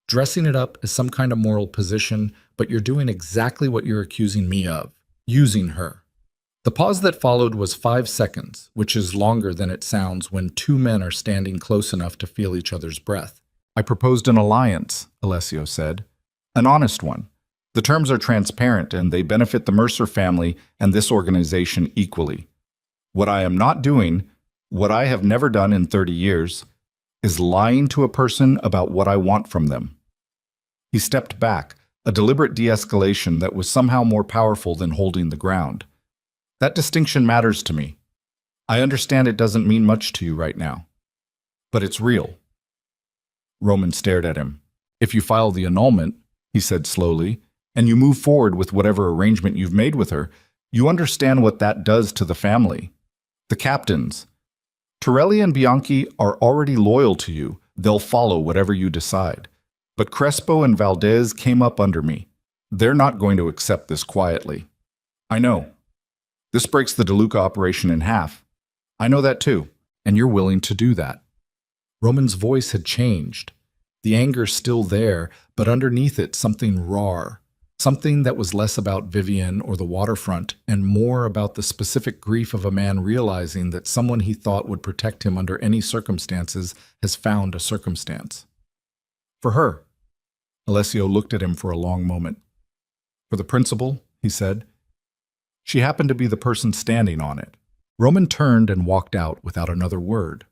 "Dressing it up as some kind of moral position, but you're doing exactly what you're accusing me of, using her." The pause that followed was 5 seconds, which is longer than it sounds when 2 men are standing close enough to feel each other's breath. "I proposed an alliance," Alessio said. "An honest one. The terms are transparent and they benefit the Mercer family and this organization equally. What I am not doing, what I have never done in 30 years, is lying to a person about what I want from them." He stepped back, a deliberate de-escalation that was somehow more powerful than holding the ground. "That distinction matters to me. I understand it doesn't mean much to you right now. But it's real." Roman stared at him. "If you file the annulment," he said slowly, "and you move forward with whatever arrangement you've made with her, you understand what that does to the family. The captains. Torelli and Bianchi are already loyal to you. They'll follow whatever you decide. But Crespo and Valdez came up under me. They're not going to accept this quietly. I know. This breaks the DeLuca operation in half. I know that too, and you're willing to do that." Roman's voice had changed. The anger still there, but underneath it something raw, Something that was less about Vivian or the waterfront and more about the specific grief of a man realizing that someone he thought would protect him under any circumstances has found a circumstance. For her. Alessio looked at him for a long moment. For the principal, he said. She happened to be the person standing on it. Roman turned and walked out without another word.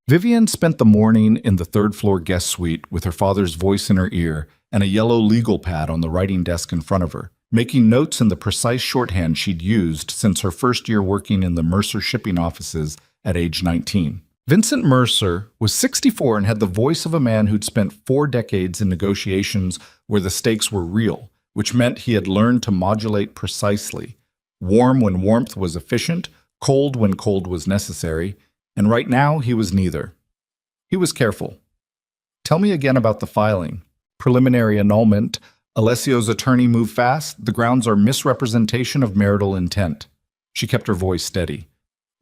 Vivian spent the morning in the third-floor guest suite with her father's voice in her ear and a yellow legal pad on the writing desk in front of her, making notes in the precise shorthand she'd used since her first year working in the Mercer shipping offices at age 19. Vincent Mercer was 64 and had the voice of a man who'd spent 4 decades in negotiations where the stakes were real, which meant he had learned to modulate precisely, warm when warmth was efficient, cold when cold was necessary, and right now he was neither. He was careful. Tell me again about the filing. Preliminary annulment. Alessio's attorney moved fast. The grounds are misrepresentation of marital intent. She kept her voice steady.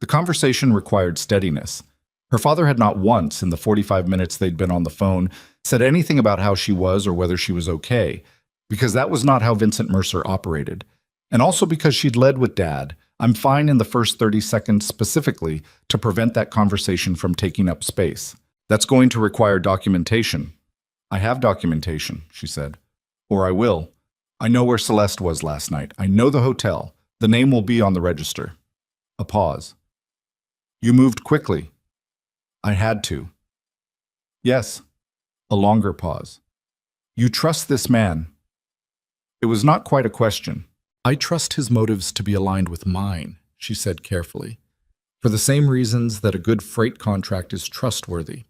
The conversation required steadiness. Her father had not once, in the 45 minutes they'd been on the phone, said anything about how she was or whether she was okay, because that was not how Vincent Mercer operated. And also because she'd led with Dad. I'm fine in the first 30 seconds specifically to prevent that conversation from taking up space. That's going to require documentation. I have documentation, she said. Or I will. I know where Celeste was last night. I know the hotel. The name will be on the register. A pause. You moved quickly. I had to. Yes. A longer pause. You trust this man. It was not quite a question. I trust his motives to be aligned with mine, she said carefully, for the same reasons that a good freight contract is trustworthy.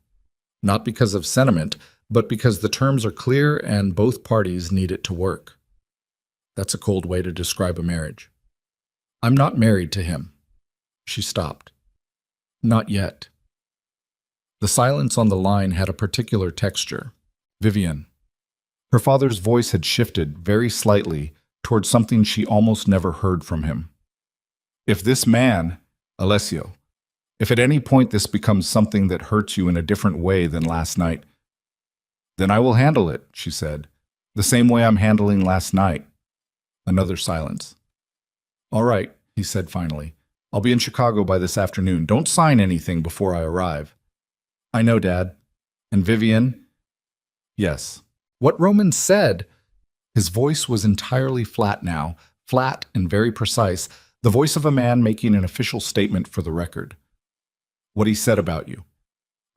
Not because of sentiment, but because the terms are clear and both parties need it to work. That's a cold way to describe a marriage. I'm not married to him. She stopped. Not yet. The silence on the line had a particular texture. Vivian. Her father's voice had shifted very slightly towards something she almost never heard from him. If this man, Alessio, if at any point this becomes something that hurts you in a different way than last night, then I will handle it, she said, the same way I'm handling last night. Another silence. All right, he said finally. I'll be in Chicago by this afternoon. Don't sign anything before I arrive. I know, Dad. And Vivian? Yes. What Roman said. His voice was entirely flat now, flat and very precise, the voice of a man making an official statement for the record. What he said about you.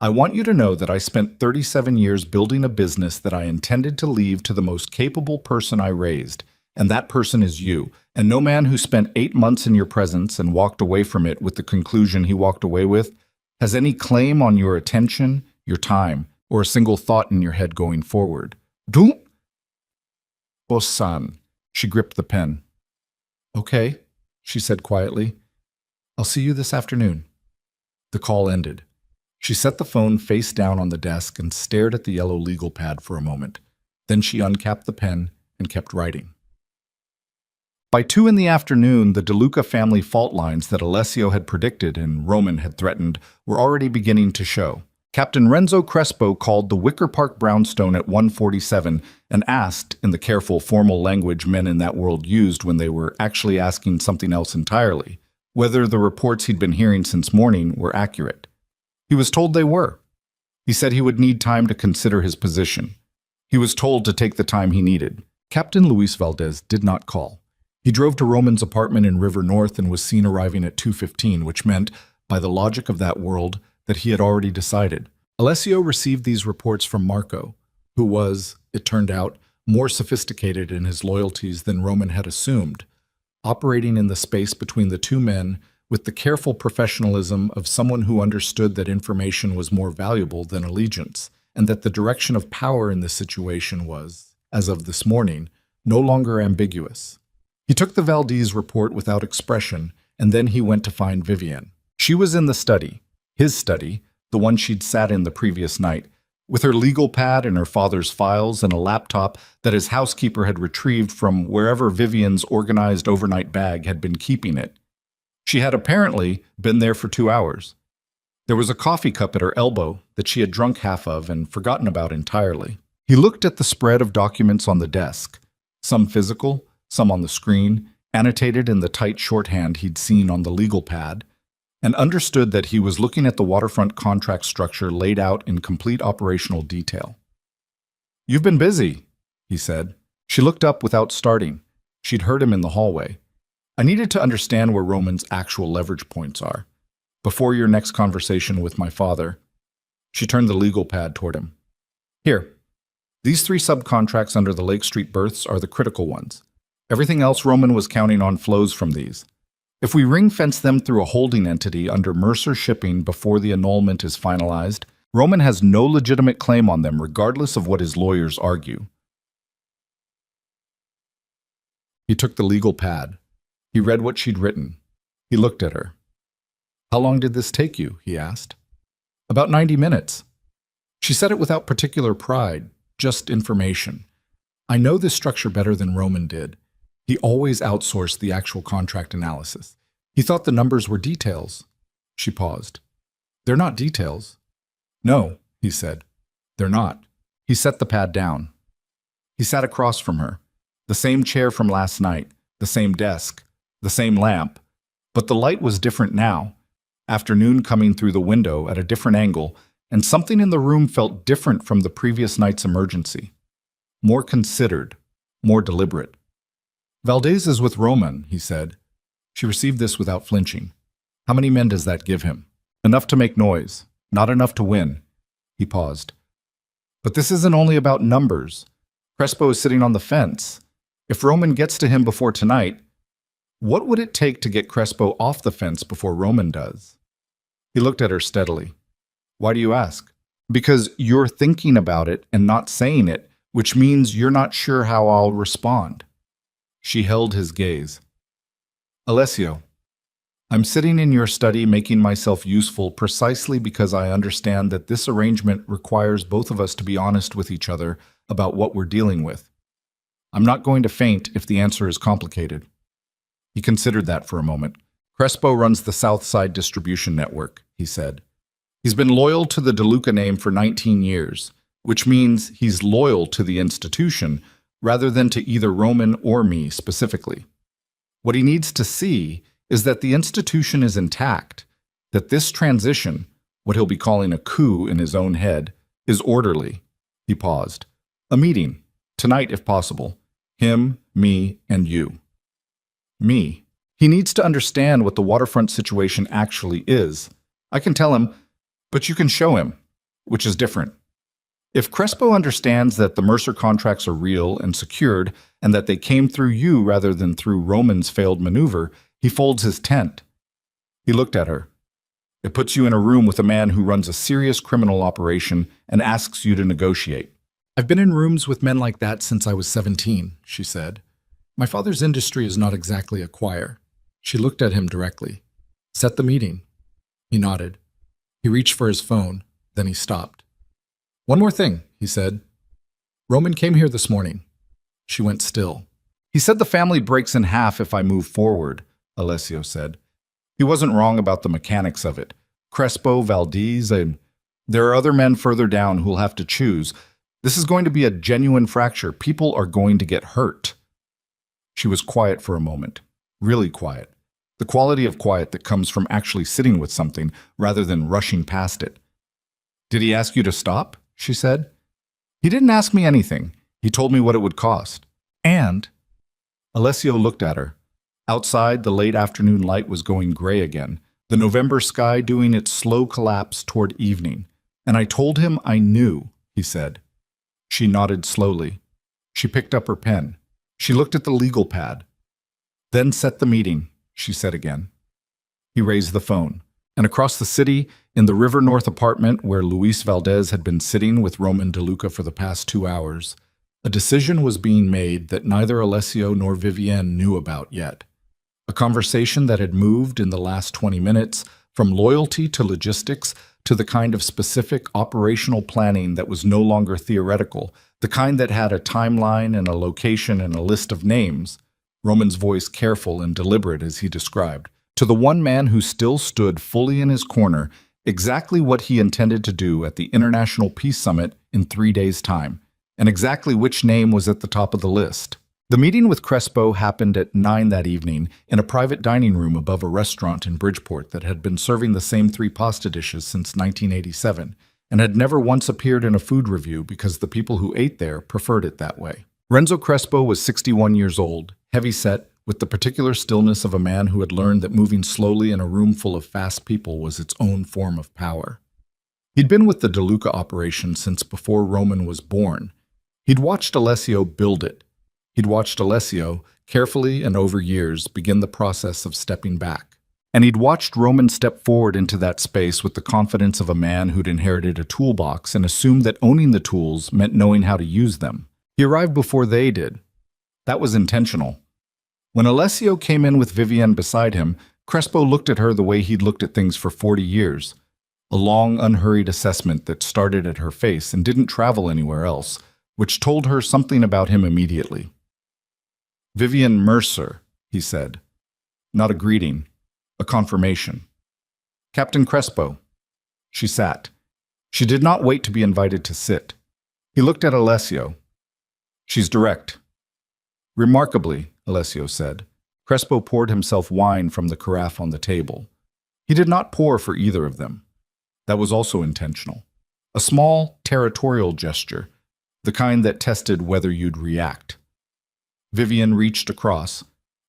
I want you to know that I spent 37 years building a business that I intended to leave to the most capable person I raised, and that person is you, and no man who spent 8 months in your presence and walked away from it with the conclusion he walked away with has any claim on your attention, your time, or a single thought in your head going forward. Du? Bosan. She gripped the pen. Okay, she said quietly. I'll see you this afternoon. The call ended. She set the phone face down on the desk and stared at the yellow legal pad for a moment. Then she uncapped the pen and kept writing. By 2 in the afternoon, the DeLuca family fault lines that Alessio had predicted and Roman had threatened were already beginning to show. Captain Renzo Crespo called the Wicker Park brownstone at 1:47 and asked, in the careful, formal language men in that world used when they were actually asking something else entirely, whether the reports he'd been hearing since morning were accurate. He was told they were. He said he would need time to consider his position. He was told to take the time he needed. Captain Luis Valdez did not call. He drove to Roman's apartment in River North and was seen arriving at 2:15, which meant, by the logic of that world, that he had already decided. Alessio received these reports from Marco, who was, it turned out, more sophisticated in his loyalties than Roman had assumed, operating in the space between the two men with the careful professionalism of someone who understood that information was more valuable than allegiance, and that the direction of power in this situation was, as of this morning, no longer ambiguous. He took the Valdez report without expression, and then he went to find Vivian. She was in the study, his study, the one she'd sat in the previous night, with her legal pad and her father's files and a laptop that his housekeeper had retrieved from wherever Vivian's organized overnight bag had been keeping it. She had apparently been there for 2 hours. There was a coffee cup at her elbow that she had drunk half of and forgotten about entirely. He looked at the spread of documents on the desk. some physical, some on the screen, annotated in the tight shorthand he'd seen on the legal pad, and understood that he was looking at the waterfront contract structure laid out in complete operational detail. "You've been busy," he said. She looked up without starting. She'd heard him in the hallway. "I needed to understand where Roman's actual leverage points are. Before your next conversation with my father." She turned the legal pad toward him. "Here. These 3 subcontracts under the Lake Street berths are the critical ones. Everything else Roman was counting on flows from these. If we ring-fence them through a holding entity under Mercer Shipping before the annulment is finalized, Roman has no legitimate claim on them regardless of what his lawyers argue." He took the legal pad. He read what she'd written. He looked at her. "How long did this take you?" he asked. "About 90 minutes. She said it without particular pride, just information. "I know this structure better than Roman did. He always outsourced the actual contract analysis. He thought the numbers were details." She paused. "They're not details." "No," he said. "They're not." He set the pad down. He sat across from her. The same chair from last night, the same desk, the same lamp. But the light was different now. Afternoon coming through the window at a different angle, and something in the room felt different from the previous night's emergency. More considered, more deliberate. "Valdez is with Roman," he said. She received this without flinching. "How many men does that give him?" "Enough to make noise, not enough to win." He paused. "But this isn't only about numbers. Crespo is sitting on the fence. If Roman gets to him before tonight, what would it take to get Crespo off the fence before Roman does?" He looked at her steadily. "Why do you ask?" "Because you're thinking about it and not saying it, which means you're not sure how I'll respond." She held his gaze. "Alessio, I'm sitting in your study making myself useful precisely because I understand that this arrangement requires both of us to be honest with each other about what we're dealing with. I'm not going to faint if the answer is complicated." He considered that for a moment. "Crespo runs the South Side Distribution Network," he said. "He's been loyal to the DeLuca name for 19 years, which means he's loyal to the institution rather than to either Roman or me specifically. What he needs to see is that the institution is intact, that this transition, what he'll be calling a coup in his own head, is orderly." He paused. "A meeting, tonight if possible. Him, me, and you." "Me. He needs to understand what the waterfront situation actually is. I can tell him, but you can show him, which is different. If Crespo understands that the Mercer contracts are real and secured, and that they came through you rather than through Roman's failed maneuver, he folds his tent." He looked at her. "It puts you in a room with a man who runs a serious criminal operation and asks you to negotiate." "I've been in rooms with men like that since I was 17, she said. "My father's industry is not exactly a choir." She looked at him directly. "Set the meeting." He nodded. He reached for his phone, then he stopped. "One more thing," he said. "Roman came here this morning." She went still. "He said the family breaks in half if I move forward," Alessio said. He wasn't wrong about the mechanics of it. Crespo, Valdez, and there are other men further down who'll have to choose. This is going to be a genuine fracture. People are going to get hurt. She was quiet for a moment. Really quiet. The quality of quiet that comes from actually sitting with something rather than rushing past it. "Did he ask you to stop?" she said. "He didn't ask me anything. He told me what it would cost. And..." Alessio looked at her. Outside, the late afternoon light was going gray again, the November sky doing its slow collapse toward evening. "And I told him I knew," he said. She nodded slowly. She picked up her pen. She looked at the legal pad. "Then set the meeting," she said again. He raised the phone. And across the city, in the River North apartment where Luis Valdez had been sitting with Roman DeLuca for the past 2 hours, a decision was being made that neither Alessio nor Vivienne knew about yet. A conversation that had moved in the last 20 minutes from loyalty to logistics to the kind of specific operational planning that was no longer theoretical, the kind that had a timeline and a location and a list of names, Roman's voice careful and deliberate as he described, to the one man who still stood fully in his corner, exactly what he intended to do at the International Peace Summit in 3 days' time, and exactly which name was at the top of the list. The meeting with Crespo happened at 9 that evening in a private dining room above a restaurant in Bridgeport that had been serving the same three pasta dishes since 1987 and had never once appeared in a food review because the people who ate there preferred it that way. Renzo Crespo was 61 years old, heavy-set, with the particular stillness of a man who had learned that moving slowly in a room full of fast people was its own form of power. He'd been with the DeLuca operation since before Roman was born. He'd watched Alessio build it. He'd watched Alessio, carefully and over years, begin the process of stepping back. And he'd watched Roman step forward into that space with the confidence of a man who'd inherited a toolbox and assumed that owning the tools meant knowing how to use them. He arrived before they did. That was intentional. When Alessio came in with Vivienne beside him, Crespo looked at her the way he'd looked at things for 40 years. A long, unhurried assessment that started at her face and didn't travel anywhere else, which told her something about him immediately. "Vivienne Mercer," he said. Not a greeting, a confirmation. "Captain Crespo." She sat. She did not wait to be invited to sit. He looked at Alessio. "She's direct." "Remarkably," Alessio said. Crespo poured himself wine from the carafe on the table. He did not pour for either of them. That was also intentional. A small, territorial gesture, the kind that tested whether you'd react. Vivienne reached across,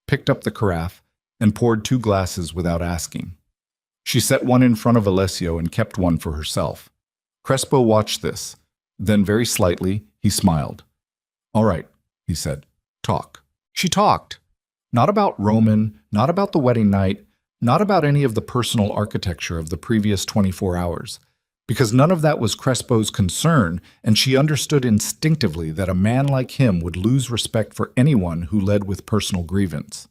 picked up the carafe, and poured 2 glasses without asking. She set one in front of Alessio and kept one for herself. Crespo watched this. Then, very slightly, he smiled. "All right," he said. "Talk." She talked. Not about Roman, not about the wedding night, not about any of the personal architecture of the previous 24 hours. Because none of that was Crespo's concern, and she understood instinctively that a man like him would lose respect for anyone who led with personal grievance.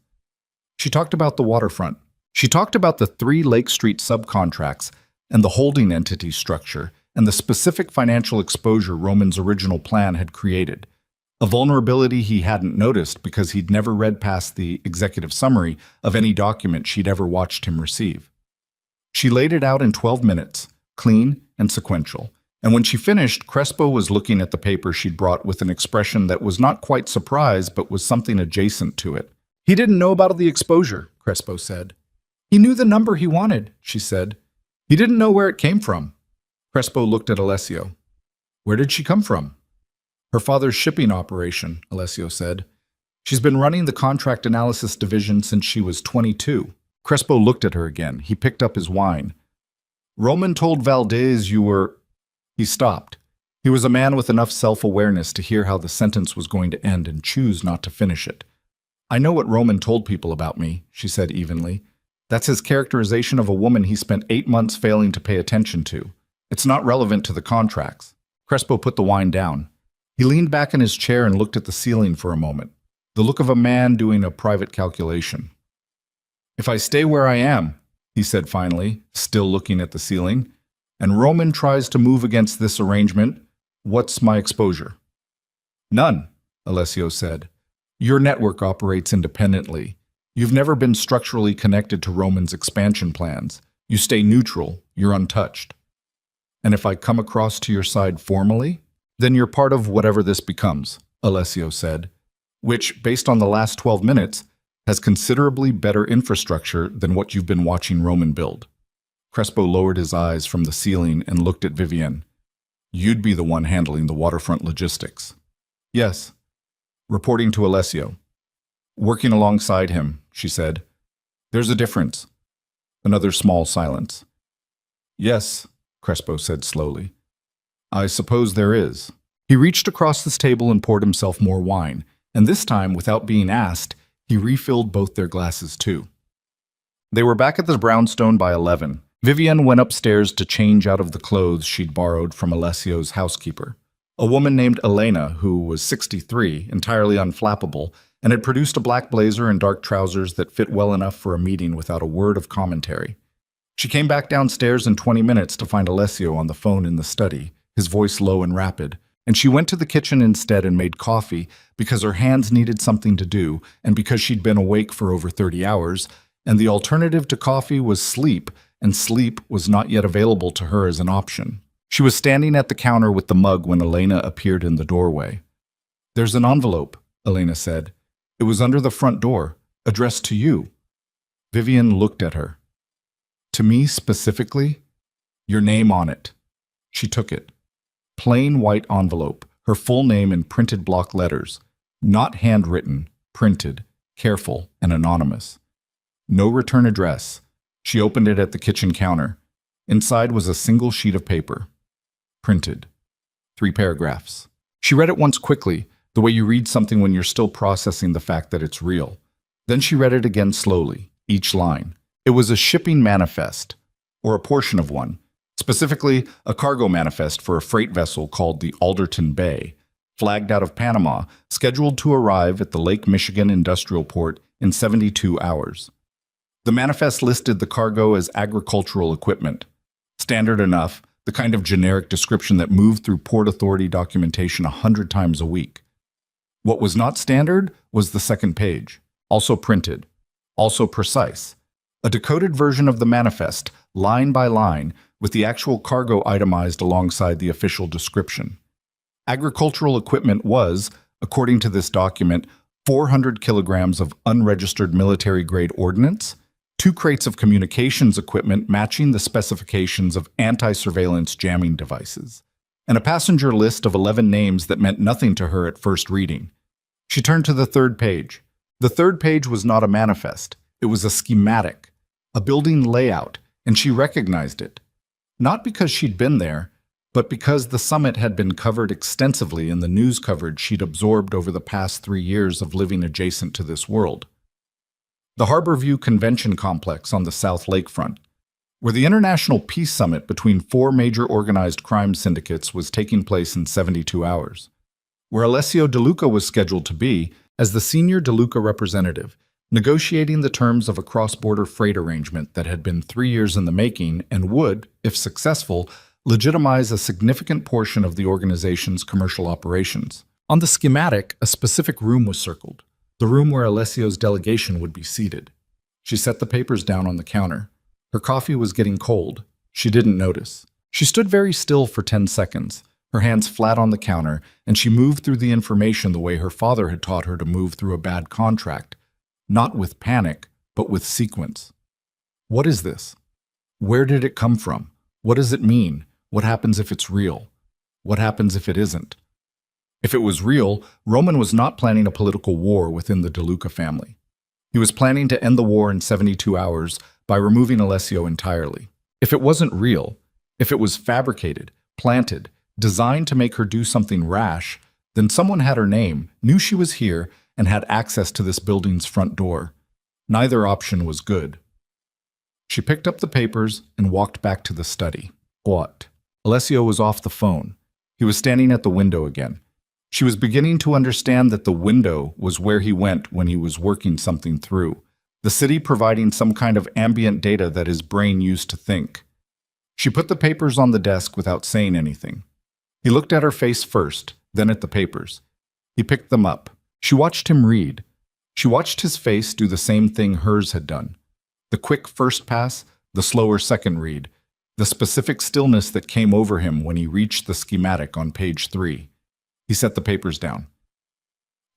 She talked about the waterfront. She talked about the 3 Lake Street subcontracts and the holding entity structure and the specific financial exposure Roman's original plan had created, a vulnerability he hadn't noticed because he'd never read past the executive summary of any document she'd ever watched him receive. She laid it out in 12 minutes, clean and sequential. And when she finished, Crespo was looking at the paper she'd brought with an expression that was not quite surprise, but was something adjacent to it. "He didn't know about the exposure," Crespo said. "He knew the number he wanted," she said. "He didn't know where it came from." Crespo looked at Alessio. "Where did she come from?" "Her father's shipping operation," Alessio said. "She's been running the contract analysis division since she was 22. Crespo looked at her again. He picked up his wine. "Roman told Valdez you were—" He stopped. He was a man with enough self-awareness to hear how the sentence was going to end and choose not to finish it. "I know what Roman told people about me," she said evenly. "That's his characterization of a woman he spent 8 months failing to pay attention to. It's not relevant to the contracts." Crespo put the wine down. He leaned back in his chair and looked at the ceiling for a moment, the look of a man doing a private calculation. "If I stay where I am," he said finally, still looking at the ceiling, "and Roman tries to move against this arrangement, what's my exposure?" "None," Alessio said. "Your network operates independently. You've never been structurally connected to Roman's expansion plans. You stay neutral, you're untouched. And if I come across to your side formally, then you're part of whatever this becomes," Alessio said, "which, based on the last 12 minutes, has considerably better infrastructure than what you've been watching Roman build." Crespo lowered his eyes from the ceiling and looked at Vivienne. "You'd be the one handling the waterfront logistics." "Yes." Reporting to Alessio. "Working alongside him," she said. "There's a difference." Another small silence. "Yes," Crespo said slowly. "I suppose there is." He reached across this table and poured himself more wine, and this time, without being asked, he refilled both their glasses too. They were back at the brownstone by 11. Vivienne went upstairs to change out of the clothes she'd borrowed from Alessio's housekeeper, a woman named Elena who was 63, entirely unflappable, and had produced a black blazer and dark trousers that fit well enough for a meeting without a word of commentary. She came back downstairs in 20 minutes to find Alessio on the phone in the study, his voice low and rapid, and she went to the kitchen instead and made coffee because her hands needed something to do and because she'd been awake for over 30 hours, and the alternative to coffee was sleep, and sleep was not yet available to her as an option. She was standing at the counter with the mug when Elena appeared in the doorway. "There's an envelope," Elena said. It was under the front door, addressed to you. Vivian looked at her. To me specifically? Your name on it. She took it. Plain white envelope, her full name in printed block letters. Not handwritten, printed, careful, and anonymous. No return address. She opened it at the kitchen counter. Inside was a single sheet of paper. Printed. 3 paragraphs. She read it once quickly, the way you read something when you're still processing the fact that it's real. Then she read it again slowly, each line. It was a shipping manifest, or a portion of one, specifically a cargo manifest for a freight vessel called the Alderton Bay, flagged out of Panama, scheduled to arrive at the Lake Michigan Industrial Port in 72 hours. The manifest listed the cargo as agricultural equipment. Standard enough, the kind of generic description that moved through Port Authority documentation 100 times a week. What was not standard was the second page, also printed, also precise. A decoded version of the manifest, line by line, with the actual cargo itemized alongside the official description. Agricultural equipment was, according to this document, 400 kilograms of unregistered military-grade ordnance, 2 crates of communications equipment matching the specifications of anti-surveillance jamming devices, and a passenger list of 11 names that meant nothing to her at first reading. She turned to the third page. The third page was not a manifest. It was a schematic, a building layout, and she recognized it. Not because she'd been there, but because the summit had been covered extensively in the news coverage she'd absorbed over the past 3 years of living adjacent to this world. The Harborview Convention Complex on the South Lakefront, where the International Peace Summit between 4 major organized crime syndicates was taking place in 72 hours, where Alessio De Luca was scheduled to be as the senior De Luca representative, negotiating the terms of a cross-border freight arrangement that had been 3 years in the making and would, if successful, legitimize a significant portion of the organization's commercial operations. On the schematic, a specific room was circled, the room where Alessio's delegation would be seated. She set the papers down on the counter. Her coffee was getting cold. She didn't notice. She stood very still for 10 seconds, her hands flat on the counter, and she moved through the information the way her father had taught her to move through a bad contract. Not with panic, but with sequence. What is this? Where did it come from? What does it mean? What happens if it's real? What happens if it isn't? If it was real, Roman was not planning a political war within the De Luca family. He was planning to end the war in 72 hours by removing Alessio entirely. If it wasn't real, if it was fabricated, planted, designed to make her do something rash, then someone had her name, knew she was here, and had access to this building's front door. Neither option was good. She picked up the papers and walked back to the study. What? Alessio was off the phone. He was standing at the window again. She was beginning to understand that the window was where he went when he was working something through, the city providing some kind of ambient data that his brain used to think. She put the papers on the desk without saying anything. He looked at her face first, then at the papers. He picked them up. She watched him read. She watched his face do the same thing hers had done. The quick first pass, the slower second read, the specific stillness that came over him when he reached the schematic on page 3. He set the papers down.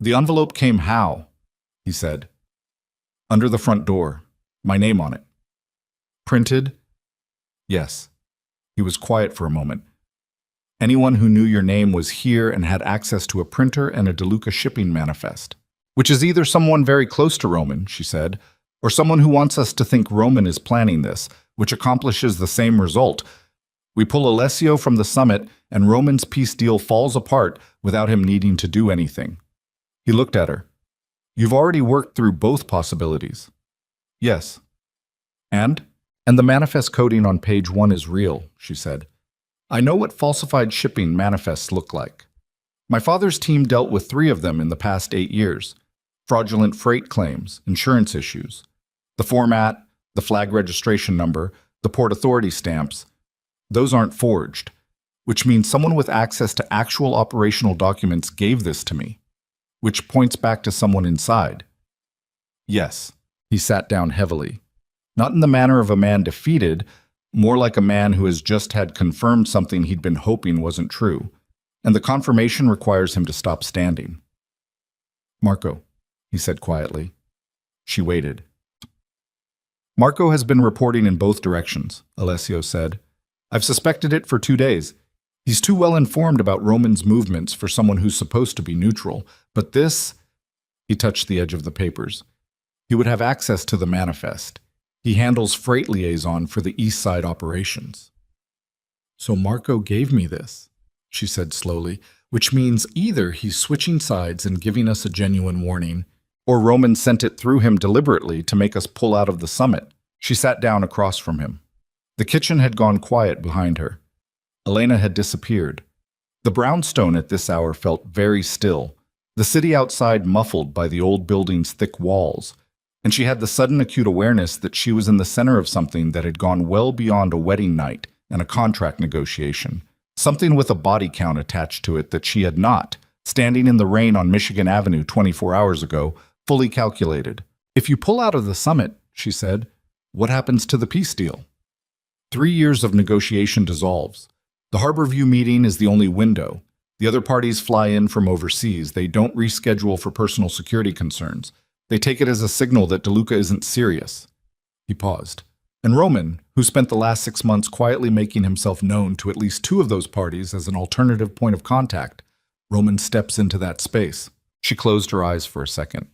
The envelope came how? He said. Under the front door. My name on it. Printed? Yes. He was quiet for a moment. Anyone who knew your name was here and had access to a printer and a De Luca shipping manifest. Which is either someone very close to Roman, she said, or someone who wants us to think Roman is planning this, which accomplishes the same result. We pull Alessio from the summit, and Roman's peace deal falls apart without him needing to do anything. He looked at her. You've already worked through both possibilities. Yes. And the manifest coding on page 1 is real, she said. I know what falsified shipping manifests look like. My father's team dealt with 3 of them in the past 8 years. Fraudulent freight claims, insurance issues. The format, the flag registration number, the Port Authority stamps. Those aren't forged, which means someone with access to actual operational documents gave this to me, which points back to someone inside. Yes, he sat down heavily. Not in the manner of a man defeated, more like a man who has just had confirmed something he'd been hoping wasn't true, and the confirmation requires him to stop standing. Marco, he said quietly. She waited. Marco has been reporting in both directions, Alessio said. I've suspected it for 2 days. He's too well informed about Roman's movements for someone who's supposed to be neutral, but this... He touched the edge of the papers. He would have access to the manifest. He handles freight liaison for the East Side operations. So Marco gave me this, she said slowly, which means either he's switching sides and giving us a genuine warning, or Roman sent it through him deliberately to make us pull out of the summit. She sat down across from him. The kitchen had gone quiet behind her. Elena had disappeared. The brownstone at this hour felt very still, the city outside muffled by the old building's thick walls, and she had the sudden acute awareness that she was in the center of something that had gone well beyond a wedding night and a contract negotiation, something with a body count attached to it that she had not, standing in the rain on Michigan Avenue 24 hours ago, fully calculated. If you pull out of the summit, she said, what happens to the peace deal? 3 years of negotiation dissolves. The Harborview meeting is the only window. The other parties fly in from overseas. They don't reschedule for personal security concerns. They take it as a signal that DeLuca isn't serious. He paused. And Roman, who spent the last 6 months quietly making himself known to at least 2 of those parties as an alternative point of contact, Roman steps into that space. She closed her eyes for a second.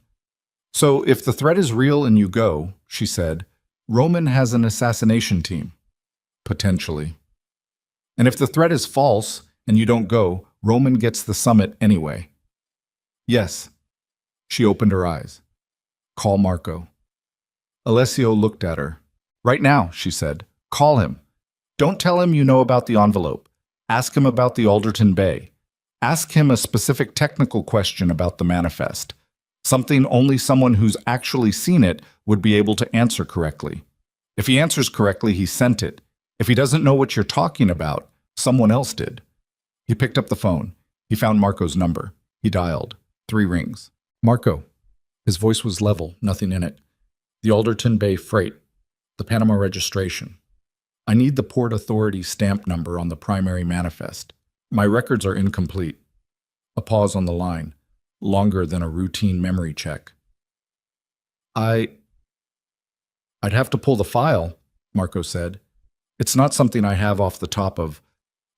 So if the threat is real and you go, she said, Roman has an assassination team. Potentially. And if the threat is false and you don't go, Roman gets the summit anyway. Yes. She opened her eyes. Call Marco. Alessio looked at her. Right now, she said. Call him. Don't tell him you know about the envelope. Ask him about the Alderton Bay. Ask him a specific technical question about the manifest. Something only someone who's actually seen it would be able to answer correctly. If he answers correctly, he sent it. If he doesn't know what you're talking about, someone else did. He picked up the phone. He found Marco's number. He dialed. 3 rings. Marco. His voice was level, nothing in it. The Alderton Bay freight. The Panama registration. I need the Port Authority stamp number on the primary manifest. My records are incomplete. A pause on the line, longer than a routine memory check. I'd have to pull the file, Marco said. It's not something I have off the top of...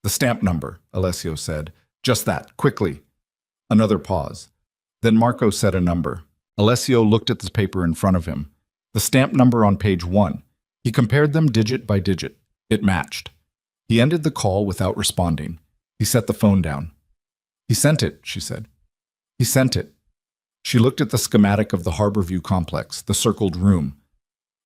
The stamp number, Alessio said. Just that, quickly. Another pause. Then Marco said a number. Alessio looked at the paper in front of him. The stamp number on page 1. He compared them digit by digit. It matched. He ended the call without responding. He set the phone down. He sent it, she said. He sent it. She looked at the schematic of the Harborview complex, the circled room.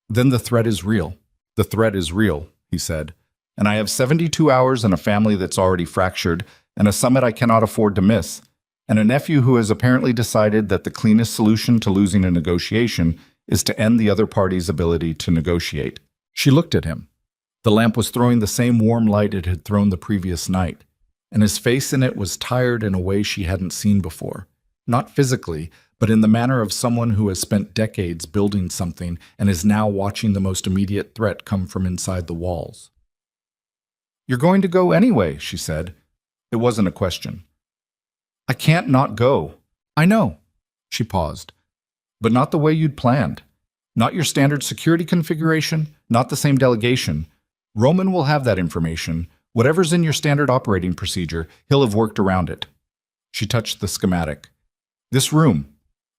Then the threat is real. The threat is real, he said. And I have 72 hours and a family that's already fractured, and a summit I cannot afford to miss, and a nephew who has apparently decided that the cleanest solution to losing a negotiation is to end the other party's ability to negotiate. She looked at him. The lamp was throwing the same warm light it had thrown the previous night, and his face in it was tired in a way she hadn't seen before. Not physically, but in the manner of someone who has spent decades building something and is now watching the most immediate threat come from inside the walls. You're going to go anyway, she said. It wasn't a question. I can't not go. I know. She paused. But not the way you'd planned. Not your standard security configuration, not the same delegation. Roman will have that information. Whatever's in your standard operating procedure, he'll have worked around it. She touched the schematic. This room.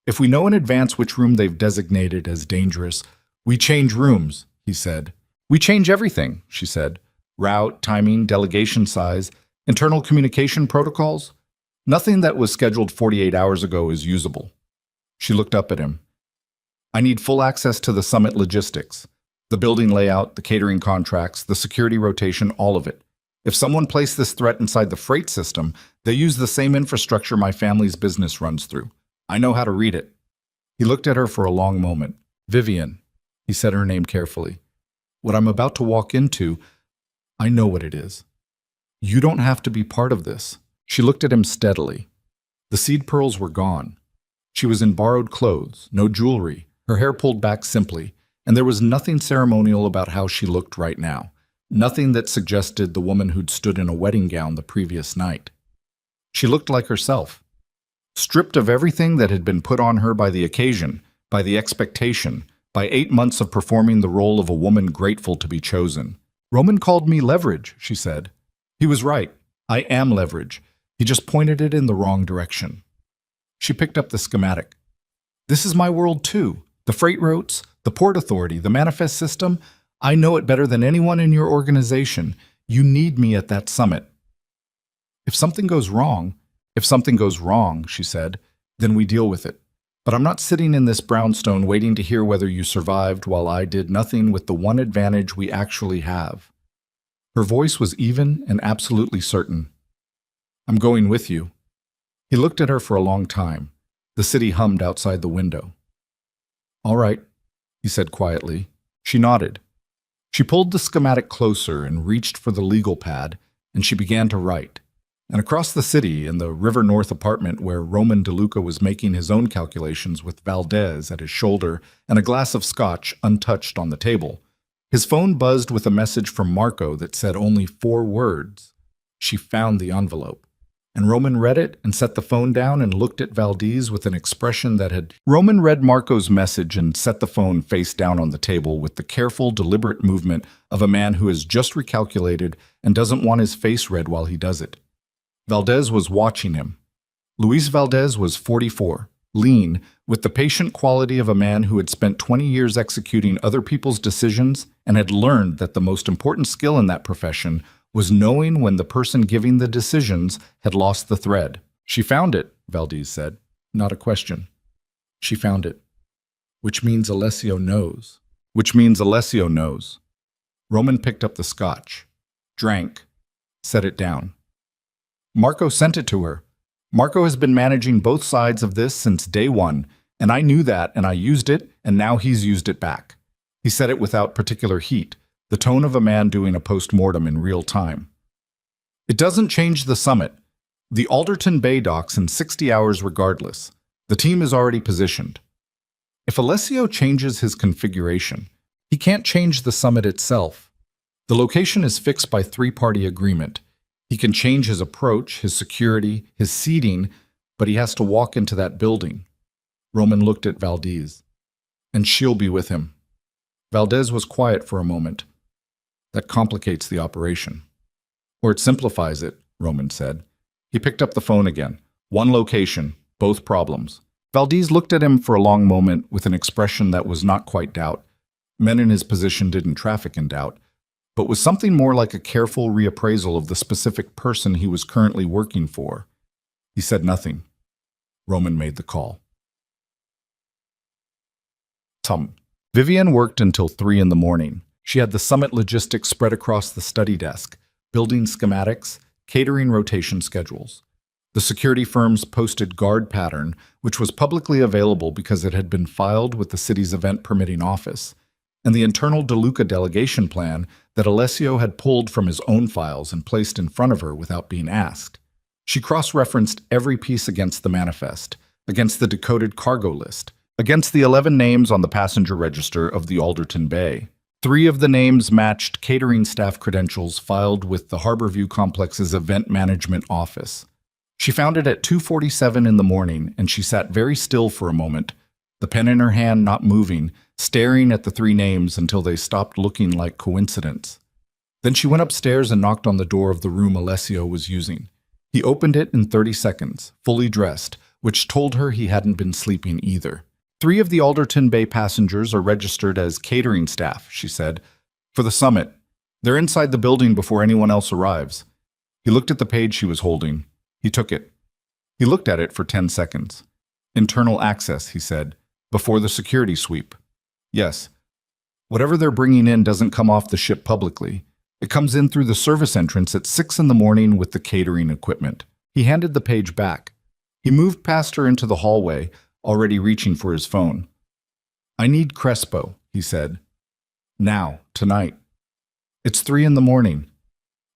If we know in advance which room they've designated as dangerous, we change rooms, he said. We change everything, she said. Route, timing, delegation size, internal communication protocols. Nothing that was scheduled 48 hours ago is usable. She looked up at him. I need full access to the summit logistics. The building layout, the catering contracts, the security rotation, all of it. If someone placed this threat inside the freight system, they use the same infrastructure my family's business runs through. I know how to read it. He looked at her for a long moment. Vivian, he said her name carefully. What I'm about to walk into, I know what it is. You don't have to be part of this. She looked at him steadily. The seed pearls were gone. She was in borrowed clothes, no jewelry, her hair pulled back simply, and there was nothing ceremonial about how she looked right now. Nothing that suggested the woman who'd stood in a wedding gown the previous night. She looked like herself. stripped of everything that had been put on her by the occasion, by the expectation, by 8 months of performing the role of a woman grateful to be chosen. Roman called me leverage, she said. He was right. I am leverage. He just pointed it in the wrong direction. She picked up the schematic. This is my world too. The freight routes, the port authority, the manifest system. I know it better than anyone in your organization. You need me at that summit. If something goes wrong, she said, then we deal with it. But I'm not sitting in this brownstone waiting to hear whether you survived while I did nothing with the one advantage we actually have. Her voice was even and absolutely certain. I'm going with you. He looked at her for a long time. The city hummed outside the window. All right, he said quietly. She nodded. She pulled the schematic closer and reached for the legal pad, and she began to write. And across the city, in the River North apartment where Roman DeLuca was making his own calculations with Valdez at his shoulder and a glass of scotch untouched on the table, his phone buzzed with a message from Marco that said only 4 words. She found the envelope. And Roman read it and set the phone down and looked at Valdez with an expression that had... Roman read Marco's message and set the phone face down on the table with the careful, deliberate movement of a man who has just recalculated and doesn't want his face read while he does it. Valdez was watching him. Luis Valdez was 44, lean, with the patient quality of a man who had spent 20 years executing other people's decisions and had learned that the most important skill in that profession was knowing when the person giving the decisions had lost the thread. She found it, Valdez said. Not a question. She found it. Which means Alessio knows. Roman picked up the scotch, drank, set it down. Marco sent it to her. Marco has been managing both sides of this since day one, and I knew that, and I used it, and now he's used it back. He said it without particular heat, the tone of a man doing a post-mortem in real time. It doesn't change the summit. The Alderton Bay docks in 60 hours regardless. The team is already positioned. If Alessio changes his configuration, he can't change the summit itself. The location is fixed by 3-party agreement. He can change his approach, his security, his seating, but he has to walk into that building. Roman looked at Valdez. And she'll be with him. Valdez was quiet for a moment. That complicates the operation. Or it simplifies it, Roman said. He picked up the phone again. 1 location, both problems. Valdez looked at him for a long moment with an expression that was not quite doubt. Men in his position didn't traffic in doubt, but was something more like a careful reappraisal of the specific person he was currently working for. He said nothing. Roman made the call. Vivian worked until 3 in the morning. She had the summit logistics spread across the study desk, building schematics, catering rotation schedules. The security firms posted guard pattern, which was publicly available because it had been filed with the city's event permitting office, and the internal DeLuca delegation plan that Alessio had pulled from his own files and placed in front of her without being asked. She cross-referenced every piece against the manifest, against the decoded cargo list, against the 11 names on the passenger register of the Alderton Bay. 3 of the names matched catering staff credentials filed with the Harborview Complex's event management office. She found it at 2:47 in the morning, and she sat very still for a moment, the pen in her hand not moving, staring at the 3 names until they stopped looking like coincidence. Then she went upstairs and knocked on the door of the room Alessio was using. He opened it in 30 seconds, fully dressed, which told her he hadn't been sleeping either. 3 of the Alderton Bay passengers are registered as catering staff, she said, for the summit. They're inside the building before anyone else arrives. He looked at the page she was holding. He took it. He looked at it for 10 seconds. Internal access, he said, before the security sweep. Yes. Whatever they're bringing in doesn't come off the ship publicly. It comes in through the service entrance at 6 in the morning with the catering equipment. He handed the page back. He moved past her into the hallway, already reaching for his phone. I need Crespo, he said. Now, tonight. It's 3 in the morning.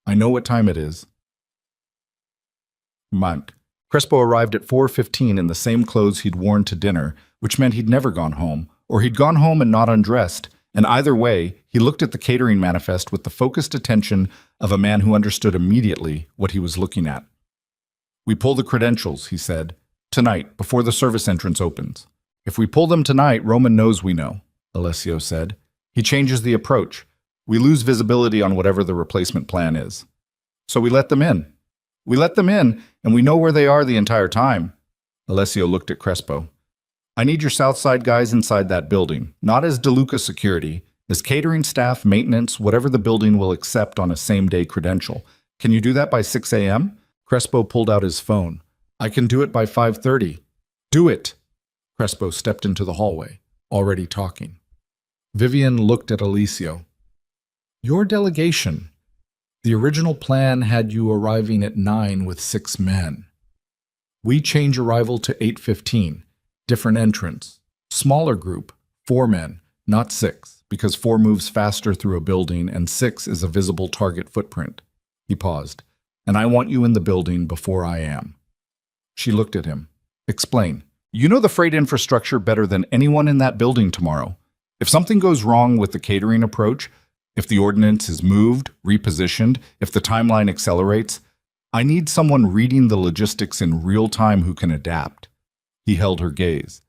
I know what time it is. Monk. Crespo arrived at 4:15 in the same clothes he'd worn to dinner, which meant he'd never gone home, or he'd gone home and not undressed, and either way, he looked at the catering manifest with the focused attention of a man who understood immediately what he was looking at. We pull the credentials, he said. Tonight, before the service entrance opens. If we pull them tonight, Roman knows we know, Alessio said. He changes the approach. We lose visibility on whatever the replacement plan is. So we let them in. We let them in, and we know where they are the entire time. Alessio looked at Crespo. I need your Southside guys inside that building, not as DeLuca security, as catering staff, maintenance, whatever the building will accept on a same-day credential. Can you do that by 6 a.m.? Crespo pulled out his phone. I can do it by 5:30. Do it! Crespo stepped into the hallway, already talking. Vivian looked at Alessio. Your delegation. The original plan had you arriving at 9 with 6 men. We change arrival to 8:15. Different entrance. Smaller group, 4 men, not 6, because 4 moves faster through a building and 6 is a visible target footprint. He paused. And I want you in the building before I am. She looked at him. Explain. You know the freight infrastructure better than anyone in that building tomorrow. If something goes wrong with the catering approach, if the ordnance is moved, repositioned, if the timeline accelerates, I need someone reading the logistics in real time who can adapt. He held her gaze.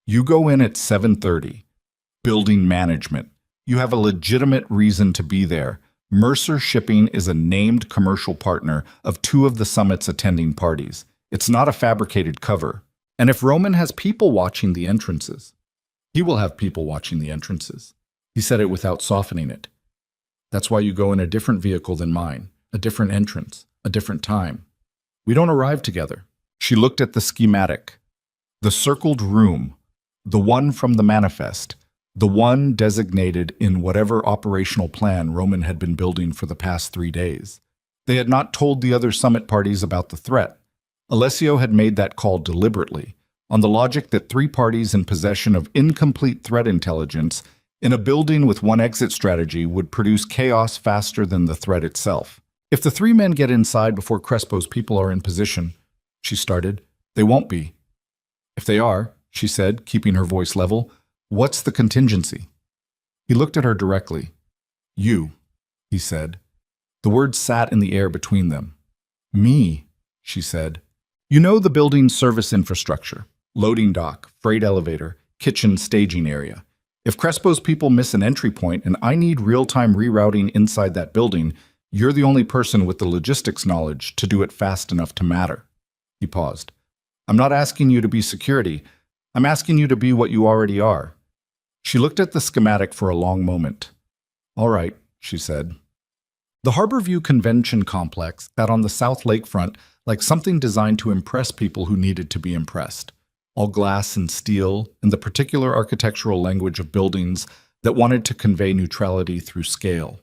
You go in at 7:30. Building management. You have a legitimate reason to be there. Mercer Shipping is a named commercial partner of 2 of the summit's attending parties. It's not a fabricated cover. And if Roman has people watching the entrances, he will have people watching the entrances. He said it without softening it. That's why you go in a different vehicle than mine, a different entrance, a different time. We don't arrive together. She looked at the schematic. The circled room, the one from the manifest, the one designated in whatever operational plan Roman had been building for the past 3 days. They had not told the other summit parties about the threat. Alessio had made that call deliberately, on the logic that 3 parties in possession of incomplete threat intelligence in a building with 1 exit strategy would produce chaos faster than the threat itself. If the 3 men get inside before Crespo's people are in position, she started, they won't be. If they are, she said, keeping her voice level, what's the contingency? He looked at her directly. You, he said. The words sat in the air between them. Me, she said. You know the building's service infrastructure. Loading dock, freight elevator, kitchen staging area. If Crespo's people miss an entry point and I need real-time rerouting inside that building, you're the only person with the logistics knowledge to do it fast enough to matter. He paused. I'm not asking you to be security. I'm asking you to be what you already are. She looked at the schematic for a long moment. All right, she said. The Harborview Convention Complex sat on the South Lakefront like something designed to impress people who needed to be impressed. All glass and steel, and the particular architectural language of buildings that wanted to convey neutrality through scale.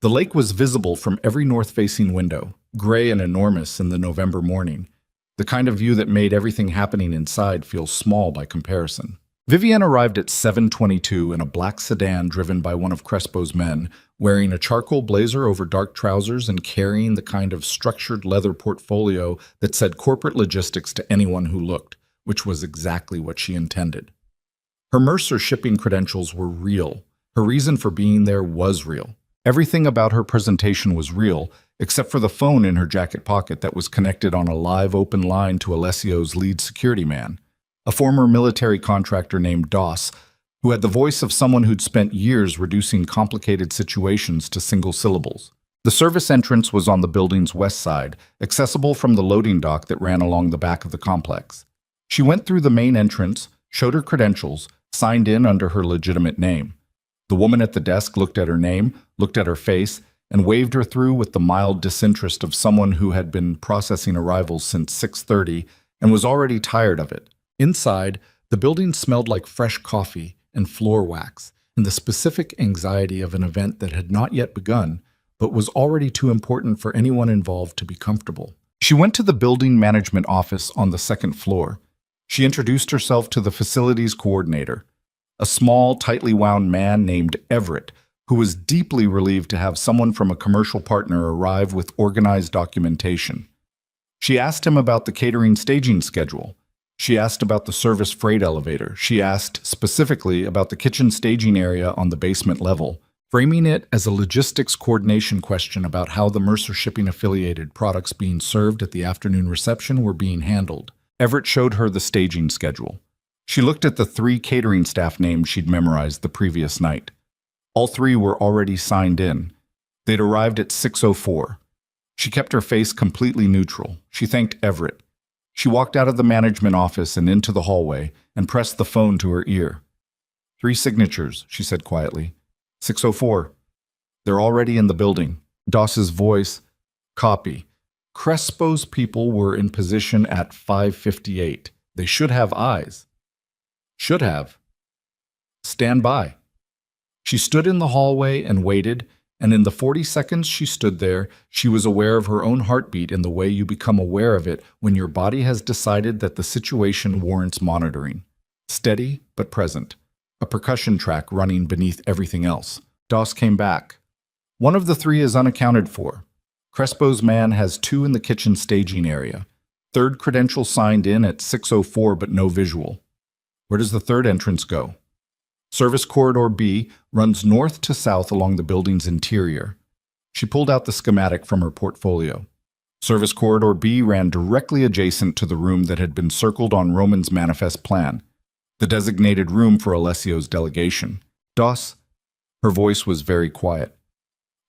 The lake was visible from every north-facing window, gray and enormous in the November morning, the kind of view that made everything happening inside feel small by comparison. Vivian arrived at 7:22 in a black sedan driven by one of Crespo's men, wearing a charcoal blazer over dark trousers and carrying the kind of structured leather portfolio that said corporate logistics to anyone who looked, which was exactly what she intended. Her Mercer shipping credentials were real. Her reason for being there was real. Everything about her presentation was real, except for the phone in her jacket pocket that was connected on a live open line to Alessio's lead security man, a former military contractor named Doss, who had the voice of someone who'd spent years reducing complicated situations to single syllables. The service entrance was on the building's west side, accessible from the loading dock that ran along the back of the complex. She went through the main entrance, showed her credentials, signed in under her legitimate name. The woman at the desk looked at her name, looked at her face, and waved her through with the mild disinterest of someone who had been processing arrivals since 6:30 and was already tired of it. Inside, the building smelled like fresh coffee and floor wax, and the specific anxiety of an event that had not yet begun, but was already too important for anyone involved to be comfortable. She went to the building management office on the 2nd floor. She introduced herself to the facilities coordinator, a small, tightly wound man named Everett, who was deeply relieved to have someone from a commercial partner arrive with organized documentation. She asked him about the catering staging schedule. She asked about the service freight elevator. She asked specifically about the kitchen staging area on the basement level, framing it as a logistics coordination question about how the Mercer shipping affiliated products being served at the afternoon reception were being handled. Everett showed her the staging schedule. She looked at the 3 catering staff names she'd memorized the previous night. All 3 were already signed in. They'd arrived at 6:04. She kept her face completely neutral. She thanked Everett. She walked out of the management office and into the hallway and pressed the phone to her ear. 3 signatures, she said quietly. 6:04. They're already in the building. Doss's voice. Copy. Crespo's people were in position at 5:58. They should have eyes. Should have. Stand by. She stood in the hallway and waited, and in the 40 seconds she stood there, she was aware of her own heartbeat in the way you become aware of it when your body has decided that the situation warrants monitoring. Steady, but present. A percussion track running beneath everything else. Doss came back. One of the 3 is unaccounted for. Crespo's man has 2 in the kitchen staging area. 3rd credential signed in at 6:04 but no visual. Where does the 3rd entrance go? Service Corridor B runs north to south along the building's interior. She pulled out the schematic from her portfolio. Service Corridor B ran directly adjacent to the room that had been circled on Roman's manifest plan, the designated room for Alessio's delegation. Doss, her voice was very quiet.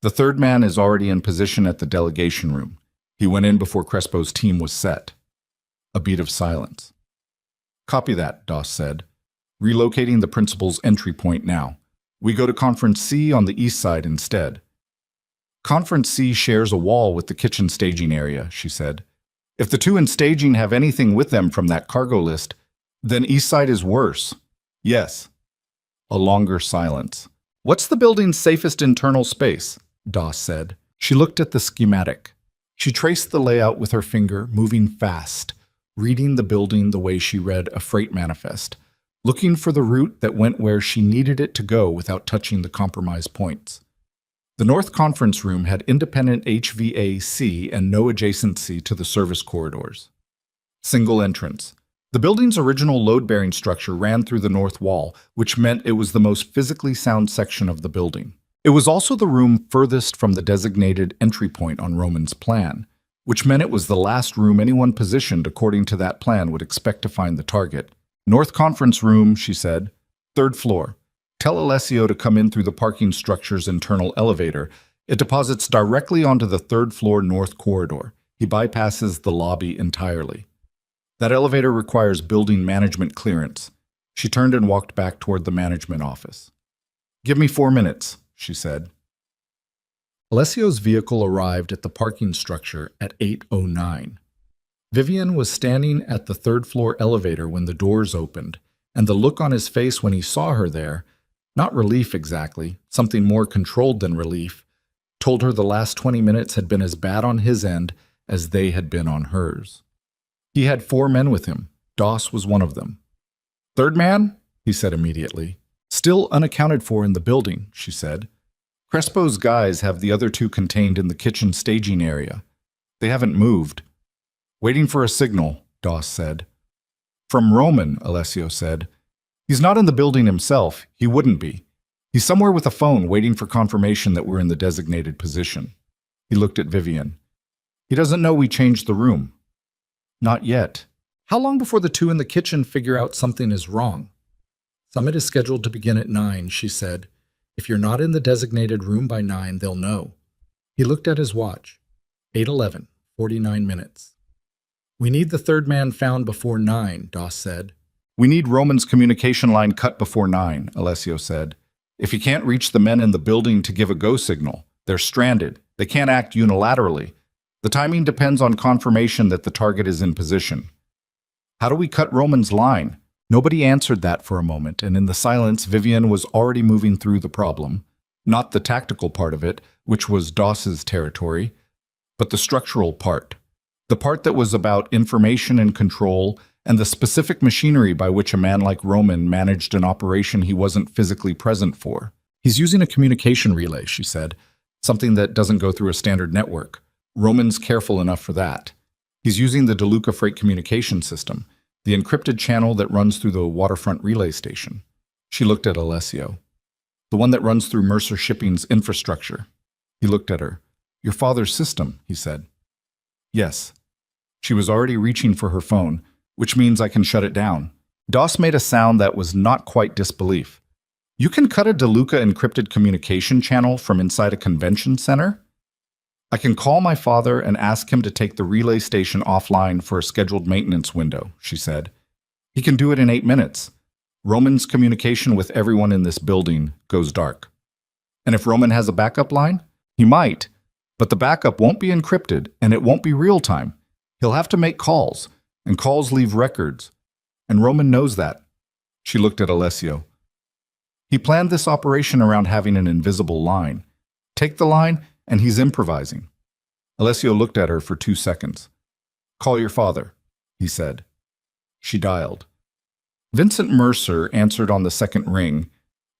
The 3rd man is already in position at the delegation room. He went in before Crespo's team was set. A beat of silence. Copy that, Doss said. Relocating the principal's entry point now. We go to Conference C on the east side instead. Conference C shares a wall with the kitchen staging area, she said. If the 2 in staging have anything with them from that cargo list, then east side is worse. Yes. A longer silence. What's the building's safest internal space? Doss said. She looked at the schematic. She traced the layout with her finger, moving fast, reading the building the way she read a freight manifest, looking for the route that went where she needed it to go without touching the compromise points. The North Conference Room had independent HVAC and no adjacency to the service corridors. Single entrance. The building's original load-bearing structure ran through the north wall, which meant it was the most physically sound section of the building. It was also the room furthest from the designated entry point on Roman's plan, which meant it was the last room anyone positioned according to that plan would expect to find the target. North Conference Room, she said. 3rd floor. Tell Alessio to come in through the parking structure's internal elevator. It deposits directly onto the 3rd floor north corridor. He bypasses the lobby entirely. That elevator requires building management clearance. She turned and walked back toward the management office. Give me 4 minutes, she said. Alessio's vehicle arrived at the parking structure at 8:09. Vivian was standing at the 3rd floor elevator when the doors opened, and the look on his face when he saw her there, not relief exactly, something more controlled than relief, told her the last 20 minutes had been as bad on his end as they had been on hers. He had 4 men with him. Doss was one of them. 3rd man? He said immediately. Still unaccounted for in the building, she said. Crespo's guys have the other 2 contained in the kitchen staging area. They haven't moved. Waiting for a signal, Doss said. From Roman, Alessio said. He's not in the building himself. He wouldn't be. He's somewhere with a phone waiting for confirmation that we're in the designated position. He looked at Vivian. He doesn't know we changed the room. Not yet. How long before the 2 in the kitchen figure out something is wrong? Summit is scheduled to begin at 9, she said. If you're not in the designated room by 9, they'll know. He looked at his watch. 8:11, 49 minutes. We need the 3rd man found before 9, Doss said. We need Roman's communication line cut before 9, Alessio said. If he can't reach the men in the building to give a go signal, they're stranded. They can't act unilaterally. The timing depends on confirmation that the target is in position. How do we cut Roman's line? Nobody answered that for a moment, and in the silence, Vivian was already moving through the problem. Not the tactical part of it, which was Doss's territory, but the structural part. The part that was about information and control and the specific machinery by which a man like Roman managed an operation he wasn't physically present for. He's using a communication relay, she said, something that doesn't go through a standard network. Roman's careful enough for that. He's using the DeLuca freight communication system, the encrypted channel that runs through the waterfront relay station. She looked at Alessio. The one that runs through Mercer Shipping's infrastructure. He looked at her. Your father's system, he said. Yes. She was already reaching for her phone. which means I can shut it down. Doss made a sound that was not quite disbelief. You can cut a DeLuca encrypted communication channel from inside a convention center? I can call my father and ask him to take the relay station offline for a scheduled maintenance window, she said. He can do it in 8 minutes. Roman's communication with everyone in this building goes dark. And if Roman has a backup line? He might, but the backup won't be encrypted and it won't be real time. He'll have to make calls, and calls leave records. And Roman knows that. She looked at Alessio. He planned this operation around having an invisible line. Take the line, and he's improvising. Alessio looked at her for 2 seconds. Call your father, he said. She dialed. Vincent Mercer answered on the second ring.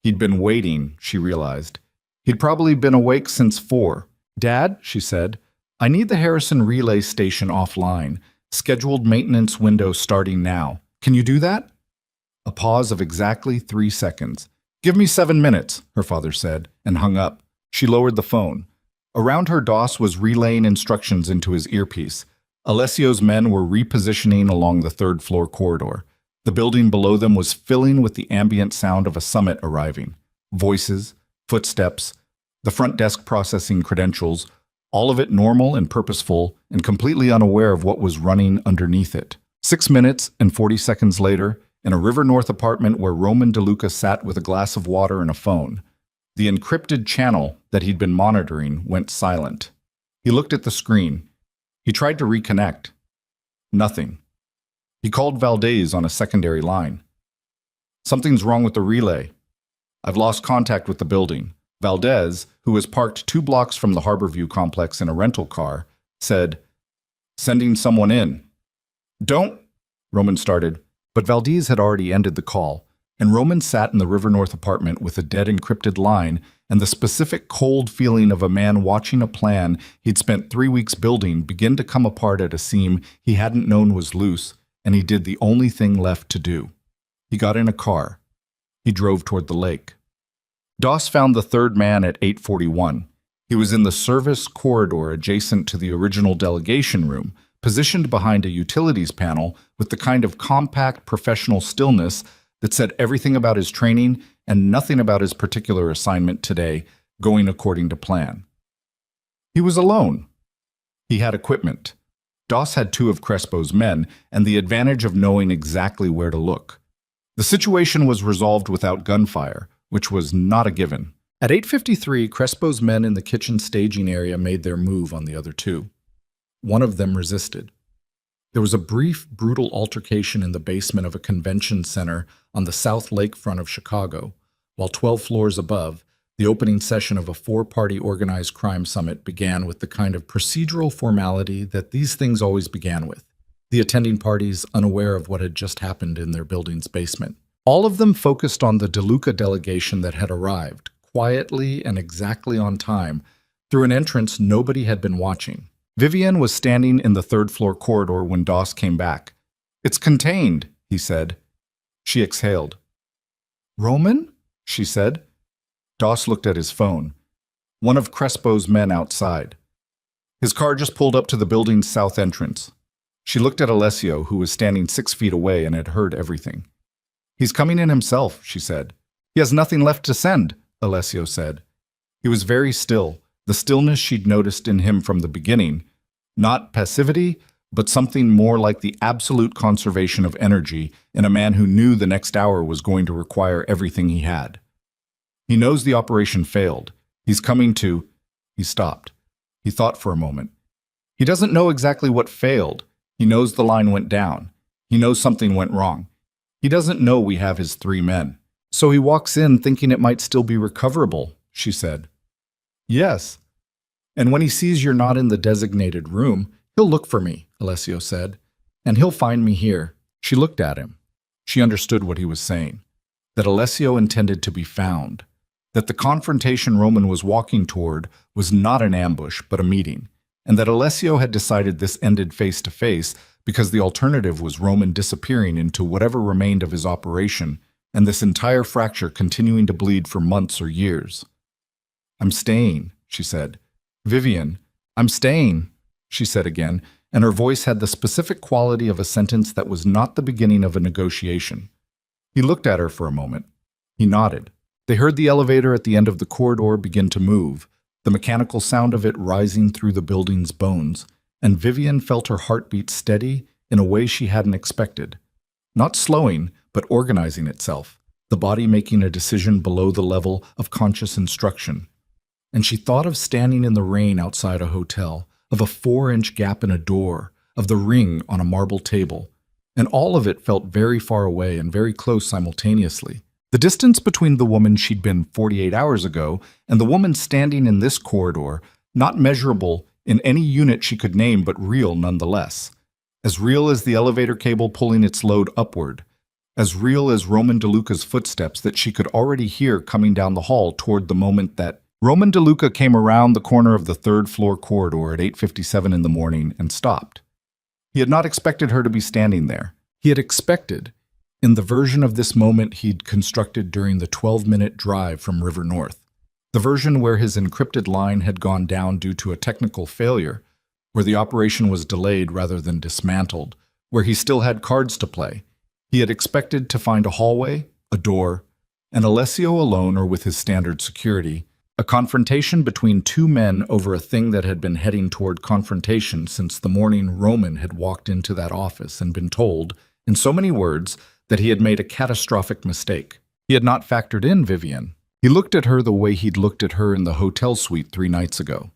He'd been waiting, she realized. He'd probably been awake since 4. Dad, she said, I need the Harrison relay station offline. Scheduled maintenance window starting now. Can you do that? A pause of exactly 3 seconds. Give me 7 minutes, her father said, and hung up. She lowered the phone. Around her, Doss was relaying instructions into his earpiece. Alessio's men were repositioning along the 3rd floor corridor. The building below them was filling with the ambient sound of a summit arriving. Voices, footsteps, the front desk processing credentials, all of it normal and purposeful and completely unaware of what was running underneath it. 6 minutes and 40 seconds later, in a River North apartment where Roman DeLuca sat with a glass of water and a phone, the encrypted channel that he'd been monitoring went silent. He looked at the screen. He tried to reconnect. Nothing. He called Valdez on a secondary line. Something's wrong with the relay. I've lost contact with the building. Valdez, who was parked 2 blocks from the Harborview complex in a rental car, said, Sending someone in. Don't, Roman started, but Valdez had already ended the call, and Roman sat in the River North apartment with a dead encrypted line and the specific cold feeling of a man watching a plan he'd spent 3 weeks building begin to come apart at a seam he hadn't known was loose, and he did the only thing left to do. He got in a car. He drove toward the lake. Doss found the 3rd man at 8:41. He was in the service corridor adjacent to the original delegation room, positioned behind a utilities panel with the kind of compact professional stillness that said everything about his training and nothing about his particular assignment today going according to plan. He was alone. He had equipment. Doss had 2 of Crespo's men and the advantage of knowing exactly where to look. The situation was resolved without gunfire, which was not a given. At 8:53, Crespo's men in the kitchen staging area made their move on the other 2. One of them resisted. There was a brief, brutal altercation in the basement of a convention center on the South Lakefront of Chicago, while 12 floors above, the opening session of a 4-party organized crime summit began with the kind of procedural formality that these things always began with, the attending parties unaware of what had just happened in their building's basement. All of them focused on the DeLuca delegation that had arrived, quietly and exactly on time, through an entrance nobody had been watching. Vivian was standing in the 3rd floor corridor when Doss came back. It's contained, he said. She exhaled. Roman? She said. Doss looked at his phone. One of Crespo's men outside. His car just pulled up to the building's south entrance. She looked at Alessio, who was standing 6 feet away and had heard everything. He's coming in himself, she said. He has nothing left to send, Alessio said. He was very still, the stillness she'd noticed in him from the beginning. Not passivity, but something more like the absolute conservation of energy in a man who knew the next hour was going to require everything he had. He knows the operation failed. He's coming to... He stopped. He thought for a moment. He doesn't know exactly what failed. He knows the line went down. He knows something went wrong. He doesn't know we have his 3 men. So he walks in thinking it might still be recoverable, she said. Yes. And when he sees you're not in the designated room, he'll look for me, Alessio said. And he'll find me here. She looked at him. She understood what he was saying. That Alessio intended to be found. That the confrontation Roman was walking toward was not an ambush, but a meeting. And that Alessio had decided this ended face-to-face because the alternative was Roman disappearing into whatever remained of his operation, and this entire fracture continuing to bleed for months or years. I'm staying, she said. Vivian, I'm staying, she said again, and her voice had the specific quality of a sentence that was not the beginning of a negotiation. He looked at her for a moment. He nodded. They heard the elevator at the end of the corridor begin to move, the mechanical sound of it rising through the building's bones, and Vivian felt her heartbeat steady in a way she hadn't expected. Not slowing, but organizing itself, the body making a decision below the level of conscious instruction. And she thought of standing in the rain outside a hotel, of a 4-inch gap in a door, of the ring on a marble table, and all of it felt very far away and very close simultaneously. The distance between the woman she'd been 48 hours ago and the woman standing in this corridor, not measurable in any unit she could name, but real nonetheless. As real as the elevator cable pulling its load upward. As real as Roman DeLuca's footsteps that she could already hear coming down the hall toward the moment that Roman DeLuca came around the corner of the third-floor corridor at 8:57 in the morning and stopped. He had not expected her to be standing there. He had expected, in the version of this moment he'd constructed during the 12-minute drive from River North, the version where his encrypted line had gone down due to a technical failure, where the operation was delayed rather than dismantled, where he still had cards to play. He had expected to find a hallway, a door, and Alessio alone or with his standard security, a confrontation between two men over a thing that had been heading toward confrontation since the morning Roman had walked into that office and been told, in so many words, that he had made a catastrophic mistake. He had not factored in Vivian. He looked at her the way he'd looked at her in the hotel suite 3 nights ago.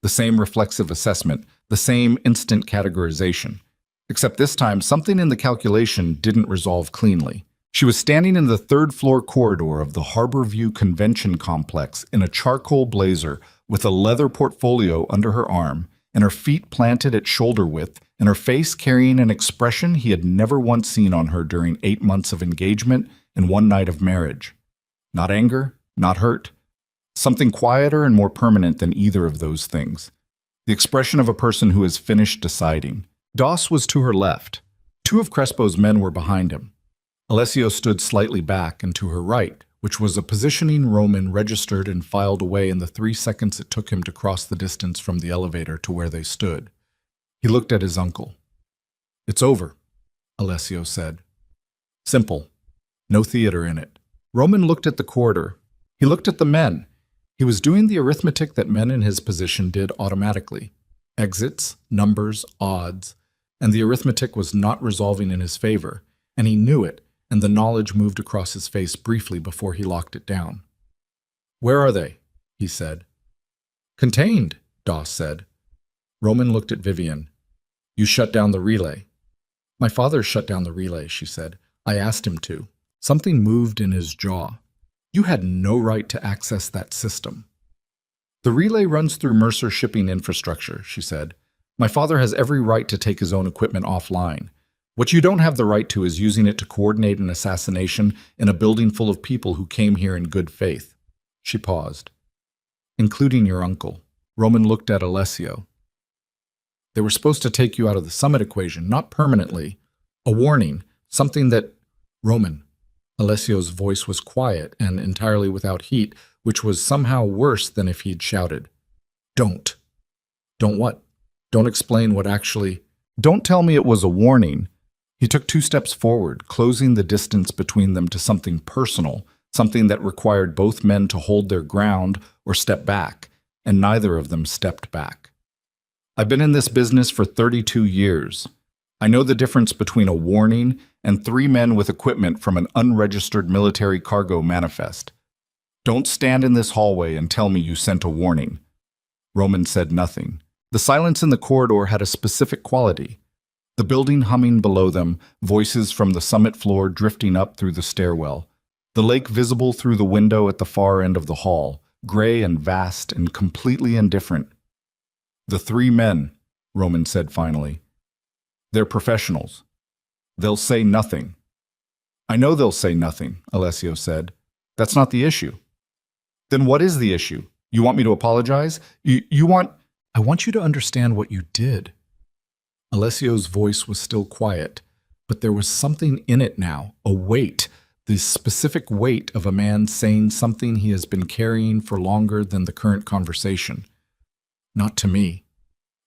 The same reflexive assessment, the same instant categorization. Except this time, something in the calculation didn't resolve cleanly. She was standing in the third-floor corridor of the Harbor View Convention Complex in a charcoal blazer with a leather portfolio under her arm and her feet planted at shoulder width and her face carrying an expression he had never once seen on her during 8 months of engagement and 1 night of marriage. Not anger, not hurt. Something quieter and more permanent than either of those things. The expression of a person who has finished deciding. Doss was to her left. 2 of Crespo's men were behind him. Alessio stood slightly back and to her right, which was a positioning Roman registered and filed away in the 3 seconds it took him to cross the distance from the elevator to where they stood. He looked at his uncle. "It's over," Alessio said. Simple. No theater in it. Roman looked at the corridor. He looked at the men. He was doing the arithmetic that men in his position did automatically. Exits, numbers, odds, and the arithmetic was not resolving in his favor, and he knew it, and the knowledge moved across his face briefly before he locked it down. "Where are they?" he said. "Contained," Doss said. Roman looked at Vivian. "You shut down the relay." "My father shut down the relay," she said. "I asked him to." Something moved in his jaw. "You had no right to access that system." "The relay runs through Mercer shipping infrastructure," she said. "My father has every right to take his own equipment offline. What you don't have the right to is using it to coordinate an assassination in a building full of people who came here in good faith." She paused. "Including your uncle." Roman looked at Alessio. "They were supposed to take you out of the summit equation, not permanently. A warning, something that—" "Roman." Alessio's voice was quiet and entirely without heat, which was somehow worse than if he'd shouted. "Don't." "Don't what?" "Don't explain what actually—" "Don't tell me it was a warning." He took 2 steps forward, closing the distance between them to something personal, something that required both men to hold their ground or step back, and neither of them stepped back. "I've been in this business for 32 years. I know the difference between a warning and 3 men with equipment from an unregistered military cargo manifest. Don't stand in this hallway and tell me you sent a warning." Roman said nothing. The silence in the corridor had a specific quality. The building humming below them, voices from the summit floor drifting up through the stairwell. The lake visible through the window at the far end of the hall, gray and vast and completely indifferent. "The 3 men," Roman said finally. "They're professionals. They'll say nothing." "I know they'll say nothing," Alessio said. "That's not the issue." "Then what is the issue? You want me to apologize? You want—" "I want you to understand what you did." Alessio's voice was still quiet, but there was something in it now, a weight, the specific weight of a man saying something he has been carrying for longer than the current conversation. "Not to me.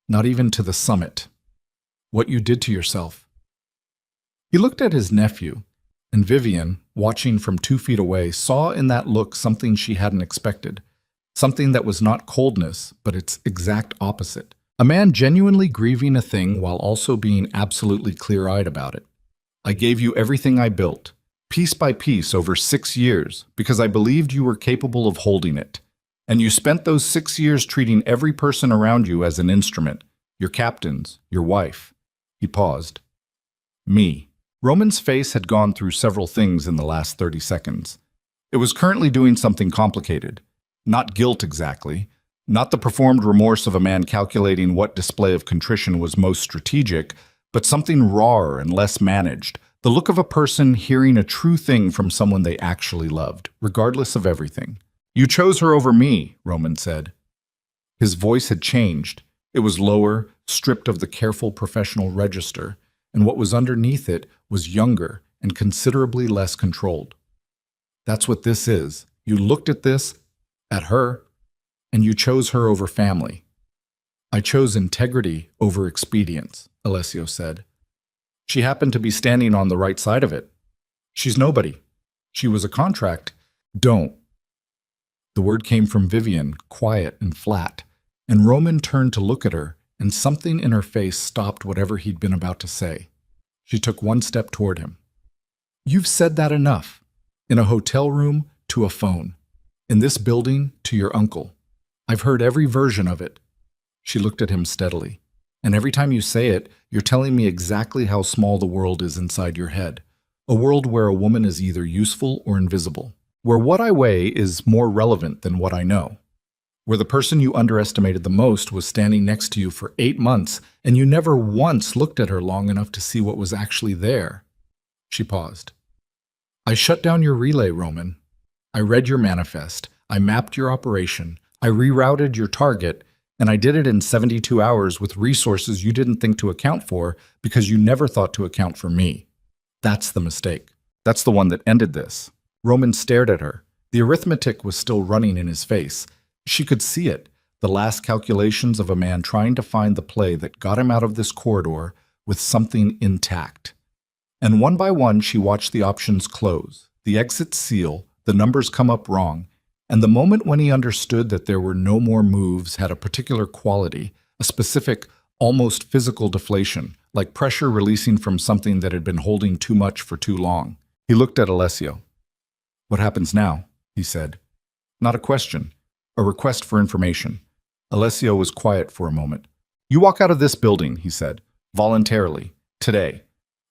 Not even to the summit." What you did to yourself. He looked at his nephew, and Vivian, watching from 2 feet away, saw in that look something she hadn't expected. Something that was not coldness, but its exact opposite. A man genuinely grieving a thing while also being absolutely clear-eyed about it. I gave you everything I built, piece by piece over 6 years, because I believed you were capable of holding it. And you spent those 6 years treating every person around you as an instrument, your captains, your wife. He paused. Me. Roman's face had gone through several things in the last 30 seconds. It was currently doing something complicated. Not guilt exactly, not the performed remorse of a man calculating what display of contrition was most strategic, but something rawer and less managed, the look of a person hearing a true thing from someone they actually loved, regardless of everything. You chose her over me, Roman said. His voice had changed. It was lower, stripped of the careful professional register, and what was underneath it was younger and considerably less controlled. That's what this is. You looked at this, at her, and you chose her over family. I chose integrity over expedience, Alessio said. She happened to be standing on the right side of it. She's nobody. She was a contract. Don't. The word came from Vivian, quiet and flat, and Roman turned to look at her, and something in her face stopped whatever he'd been about to say. She took one step toward him. You've said that enough. In a hotel room, to a phone. In this building, to your uncle. I've heard every version of it. She looked at him steadily. And every time you say it, you're telling me exactly how small the world is inside your head. A world where a woman is either useful or invisible. Where what I weigh is more relevant than what I know. Where the person you underestimated the most was standing next to you for 8 months, and you never once looked at her long enough to see what was actually there. She paused. I shut down your relay, Roman. I read your manifest. I mapped your operation. I rerouted your target, and I did it in 72 hours with resources you didn't think to account for because you never thought to account for me. That's the mistake. That's the one that ended this. Roman stared at her. The arithmetic was still running in his face. She could see it, the last calculations of a man trying to find the play that got him out of this corridor with something intact. And one by one, she watched the options close, the exits seal, the numbers come up wrong, and the moment when he understood that there were no more moves had a particular quality, a specific, almost physical deflation, like pressure releasing from something that had been holding too much for too long. He looked at Alessio. What happens now? He said. Not a question. A request for information. Alessio was quiet for a moment. You walk out of this building, he said, voluntarily, today.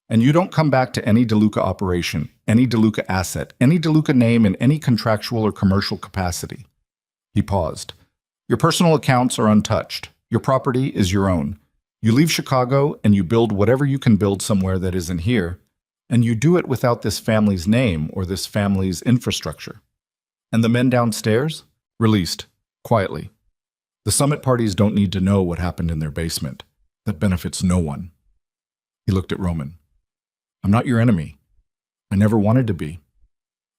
And you don't come back to any DeLuca operation, any DeLuca asset, any DeLuca name in any contractual or commercial capacity. He paused. Your personal accounts are untouched. Your property is your own. You leave Chicago and you build whatever you can build somewhere that isn't here, and you do it without this family's name or this family's infrastructure. And the men downstairs? Released, quietly. The summit parties don't need to know what happened in their basement. That benefits no one. He looked at Roman. I'm not your enemy. I never wanted to be.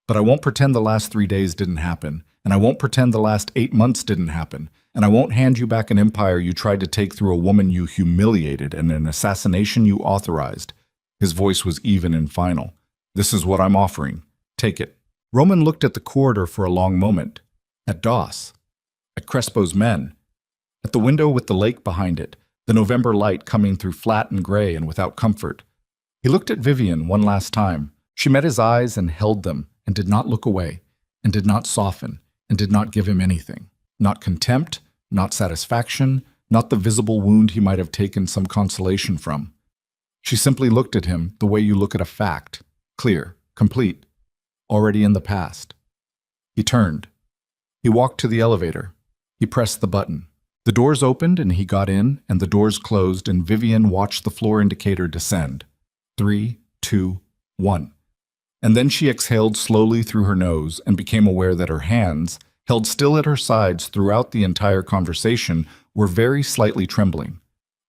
But I won't pretend the last 3 days didn't happen, and I won't pretend the last 8 months didn't happen, and I won't hand you back an empire you tried to take through a woman you humiliated and an assassination you authorized. His voice was even and final. This is what I'm offering. Take it. Roman looked at the corridor for a long moment. At Doss. At Crespo's men. At the window with the lake behind it, the November light coming through flat and gray and without comfort. He looked at Vivian one last time. She met his eyes and held them, and did not look away, and did not soften, and did not give him anything. Not contempt, not satisfaction, not the visible wound he might have taken some consolation from. She simply looked at him the way you look at a fact, clear, complete, already in the past. He turned. He walked to the elevator. He pressed the button. The doors opened and he got in, and the doors closed, and Vivian watched the floor indicator descend. 3, 2, 1. And then she exhaled slowly through her nose and became aware that her hands, held still at her sides throughout the entire conversation, were very slightly trembling.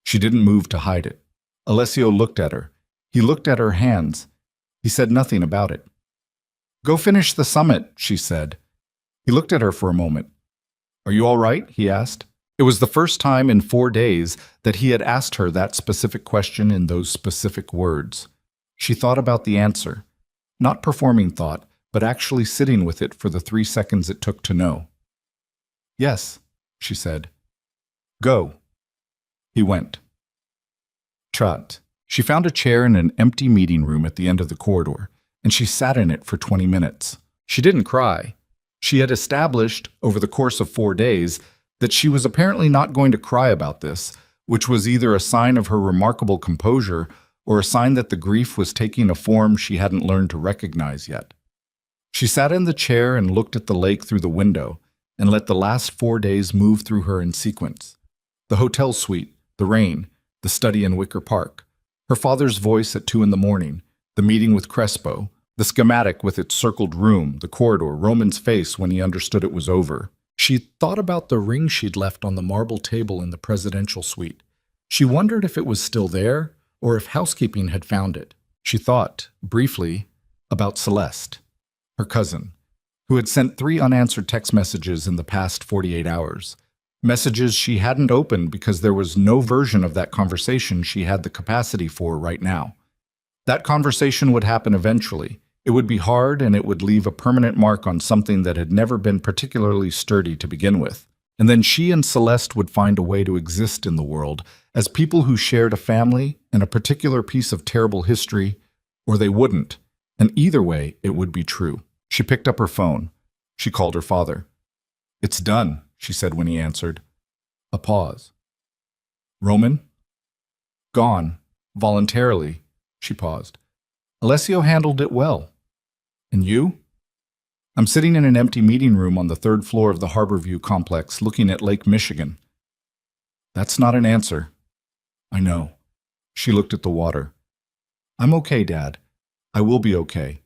She didn't move to hide it. Alessio looked at her. He looked at her hands. He said nothing about it. Go finish the summit, she said. He looked at her for a moment. Are you all right? He asked. It was the first time in 4 days that he had asked her that specific question in those specific words. She thought about the answer, not performing thought, but actually sitting with it for the 3 seconds it took to know. "Yes," she said. "Go." He went. Trot. She found a chair in an empty meeting room at the end of the corridor, and she sat in it for 20 minutes. She didn't cry. She had established, over the course of 4 days, that she was apparently not going to cry about this, which was either a sign of her remarkable composure or a sign that the grief was taking a form she hadn't learned to recognize yet. She sat in the chair and looked at the lake through the window and let the last 4 days move through her in sequence. The hotel suite, the rain, the study in Wicker Park, her father's voice at 2 a.m, the meeting with Crespo, the schematic with its circled room, the corridor, Roman's face when he understood it was over. She thought about the ring she'd left on the marble table in the presidential suite. She wondered if it was still there or if housekeeping had found it. She thought, briefly, about Celeste, her cousin, who had sent 3 unanswered text messages in the past 48 hours. Messages she hadn't opened because there was no version of that conversation she had the capacity for right now. That conversation would happen eventually. It would be hard, and it would leave a permanent mark on something that had never been particularly sturdy to begin with. And then she and Celeste would find a way to exist in the world as people who shared a family and a particular piece of terrible history, or they wouldn't. And either way, it would be true. She picked up her phone. She called her father. "It's done," she said when he answered. A pause. "Roman?" "Gone. Voluntarily." She paused. "Alessio handled it well. And you?" "I'm sitting in an empty meeting room on the 3rd floor of the Harborview complex looking at Lake Michigan." "That's not an answer." "I know." She looked at the water. "I'm okay, Dad. I will be okay.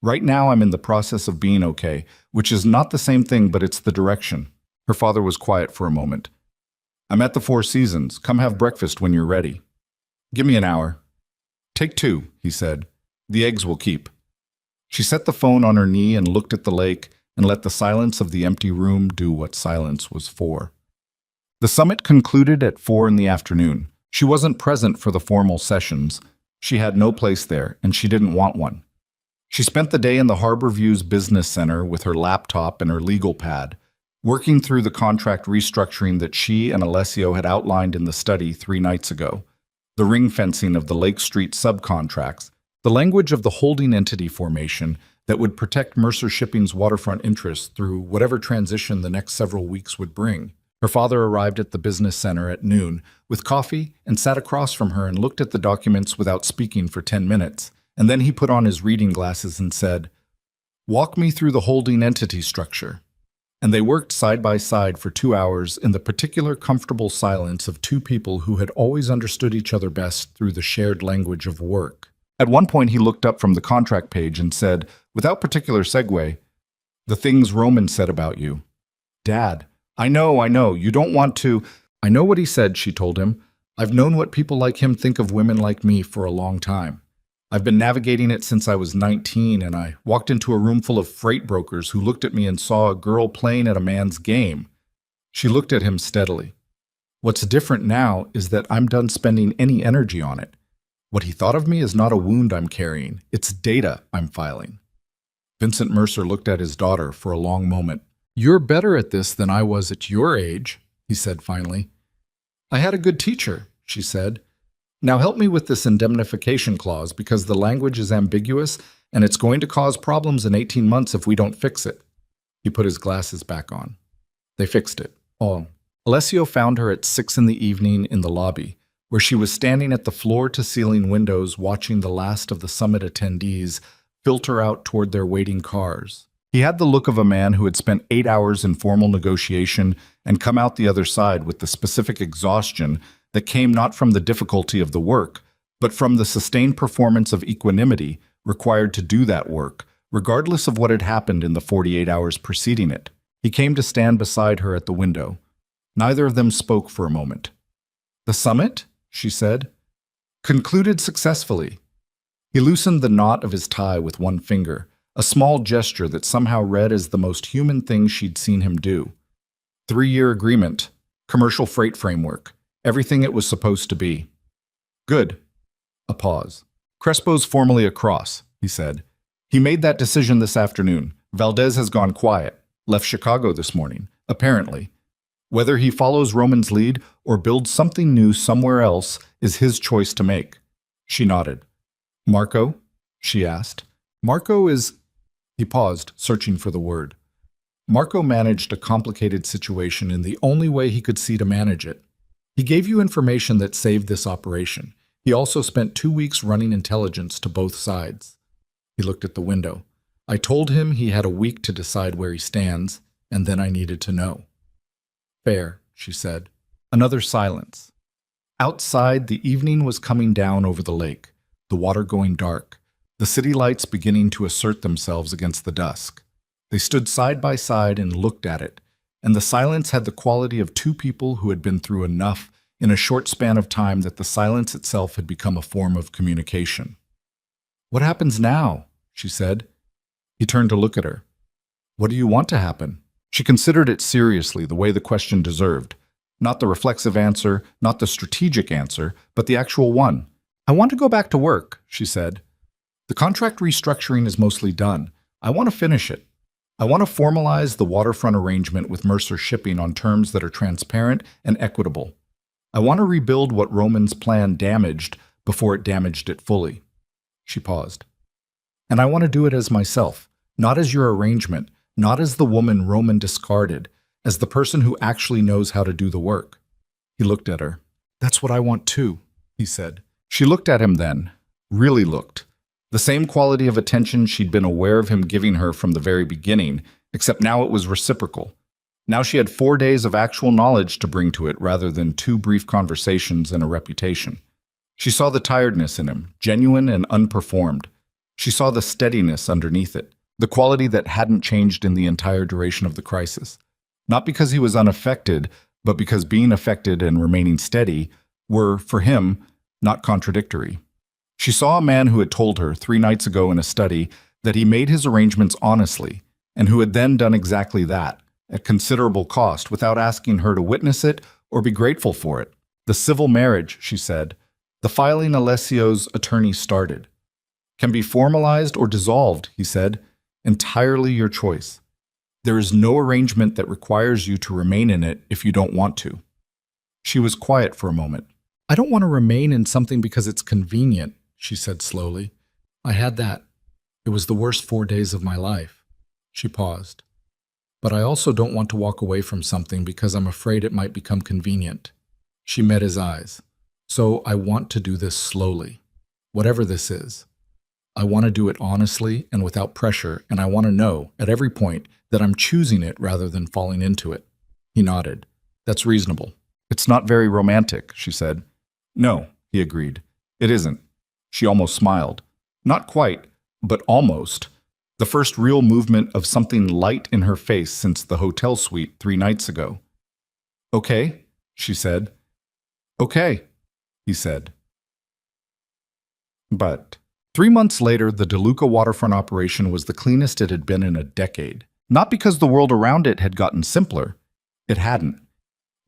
Right now I'm in the process of being okay, which is not the same thing, but it's the direction." Her father was quiet for a moment. "I'm at the Four Seasons. Come have breakfast when you're ready." "Give me an hour." "Take 2, he said. "The eggs will keep." She set the phone on her knee and looked at the lake and let the silence of the empty room do what silence was for. The summit concluded at 4 in the afternoon. She wasn't present for the formal sessions. She had no place there, and she didn't want one. She spent the day in the Harborview's business center with her laptop and her legal pad, working through the contract restructuring that she and Alessio had outlined in the study 3 nights ago, the ring fencing of the Lake Street subcontracts, the language of the holding entity formation that would protect Mercer Shipping's waterfront interests through whatever transition the next several weeks would bring. Her father arrived at the business center at noon with coffee and sat across from her and looked at the documents without speaking for 10 minutes. And then he put on his reading glasses and said, "Walk me through the holding entity structure." And they worked side by side for 2 hours in the particular comfortable silence of 2 people who had always understood each other best through the shared language of work. At one point he looked up from the contract page and said, without particular segue, "The things Roman said about you." "Dad, I know, you don't want to—" "I know what he said," she told him. "I've known what people like him think of women like me for a long time. I've been navigating it since I was 19, and I walked into a room full of freight brokers who looked at me and saw a girl playing at a man's game." She looked at him steadily. "What's different now is that I'm done spending any energy on it. What he thought of me is not a wound I'm carrying. It's data I'm filing." Vincent Mercer looked at his daughter for a long moment. "You're better at this than I was at your age," he said finally. "I had a good teacher," she said. "Now help me with this indemnification clause because the language is ambiguous and it's going to cause problems in 18 months if we don't fix it." He put his glasses back on. They fixed it. All. Alessio found her at 6 in the evening in the lobby, where she was standing at the floor-to-ceiling windows watching the last of the summit attendees filter out toward their waiting cars. He had the look of a man who had spent 8 hours in formal negotiation and come out the other side with the specific exhaustion that came not from the difficulty of the work, but from the sustained performance of equanimity required to do that work, regardless of what had happened in the 48 hours preceding it. He came to stand beside her at the window. Neither of them spoke for a moment. "The summit," she said, "concluded successfully." He loosened the knot of his tie with one finger, a small gesture that somehow read as the most human thing she'd seen him do. 3-year agreement. Commercial freight framework. Everything it was supposed to be. Good. A pause. Crespo's formally across, he said. He made that decision this afternoon. Valdez has gone quiet. Left Chicago this morning, apparently. Whether he follows Roman's lead or builds something new somewhere else is his choice to make. She nodded. Marco? She asked. Marco is... He paused, searching for the word. Marco managed a complicated situation in the only way he could see to manage it. He gave you information that saved this operation. He also spent 2 weeks running intelligence to both sides. He looked at the window. I told him he had a week to decide where he stands, and then I needed to know. Fair, she said. Another silence. Outside, the evening was coming down over the lake, the water going dark, the city lights beginning to assert themselves against the dusk. They stood side by side and looked at it, and the silence had the quality of two people who had been through enough in a short span of time that the silence itself had become a form of communication. What happens now? She said. He turned to look at her. What do you want to happen? She considered it seriously, the way the question deserved. Not the reflexive answer, not the strategic answer, but the actual one. I want to go back to work, she said. The contract restructuring is mostly done. I want to finish it. I want to formalize the waterfront arrangement with Mercer Shipping on terms that are transparent and equitable. I want to rebuild what Roman's plan damaged before it damaged it fully. She paused. And I want to do it as myself, not as your arrangement, not as the woman Roman discarded, as the person who actually knows how to do the work. He looked at her. That's what I want too, he said. She looked at him then, really looked. The same quality of attention she'd been aware of him giving her from the very beginning, except now it was reciprocal. Now she had 4 days of actual knowledge to bring to it rather than 2 brief conversations and a reputation. She saw the tiredness in him, genuine and unperformed. She saw the steadiness underneath it, the quality that hadn't changed in the entire duration of the crisis. Not because he was unaffected, but because being affected and remaining steady were, for him, not contradictory. She saw a man who had told her 3 nights ago in a study that he made his arrangements honestly, and who had then done exactly that, at considerable cost, without asking her to witness it or be grateful for it. The civil marriage, she said, the filing Alessio's attorney started, can be formalized or dissolved, he said, entirely your choice. There is no arrangement that requires you to remain in it if you don't want to. She was quiet for a moment. I don't want to remain in something because it's convenient, she said slowly. I had that. It was the worst 4 days of my life. She paused. But I also don't want to walk away from something because I'm afraid it might become convenient. She met his eyes. So I want to do this slowly, whatever this is. I want to do it honestly and without pressure, and I want to know, at every point, that I'm choosing it rather than falling into it. He nodded. That's reasonable. It's not very romantic, she said. No, he agreed. It isn't. She almost smiled. Not quite, but almost. The first real movement of something light in her face since the hotel suite 3 nights ago. Okay, she said. Okay, he said. But 3 months later, the DeLuca waterfront operation was the cleanest it had been in a decade. Not because the world around it had gotten simpler. It hadn't.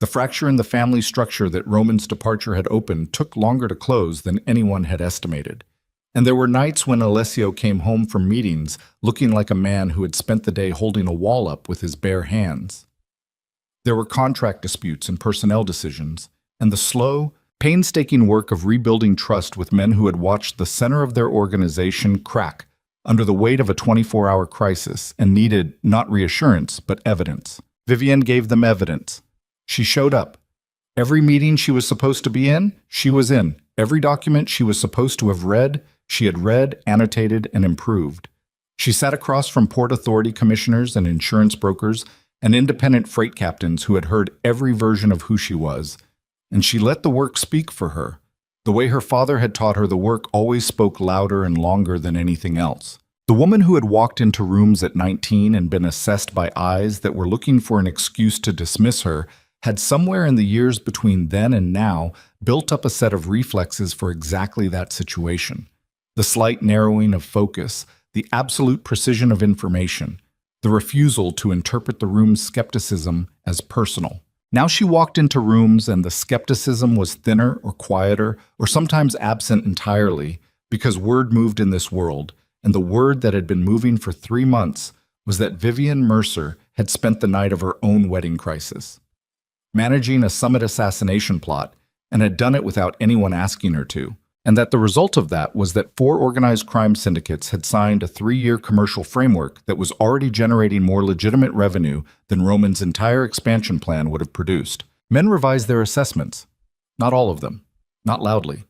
The fracture in the family structure that Roman's departure had opened took longer to close than anyone had estimated. And there were nights when Alessio came home from meetings looking like a man who had spent the day holding a wall up with his bare hands. There were contract disputes and personnel decisions, and the slow, painstaking work of rebuilding trust with men who had watched the center of their organization crack under the weight of a 24-hour crisis and needed not reassurance, but evidence. Vivienne gave them evidence. She showed up. Every meeting she was supposed to be in, she was in. Every document she was supposed to have read, she had read, annotated, and improved. She sat across from Port Authority commissioners and insurance brokers and independent freight captains who had heard every version of who she was, and she let the work speak for her. The way her father had taught her, the work always spoke louder and longer than anything else. The woman who had walked into rooms at 19 and been assessed by eyes that were looking for an excuse to dismiss her had somewhere in the years between then and now built up a set of reflexes for exactly that situation. The slight narrowing of focus, the absolute precision of information, the refusal to interpret the room's skepticism as personal. Now she walked into rooms and the skepticism was thinner or quieter or sometimes absent entirely because word moved in this world, and the word that had been moving for 3 months was that Vivian Mercer had spent the night of her own wedding crisis, managing a summit assassination plot, and had done it without anyone asking her to, and that the result of that was that 4 organized crime syndicates had signed a 3-year commercial framework that was already generating more legitimate revenue than Roman's entire expansion plan would have produced. Men revised their assessments. Not all of them. Not loudly.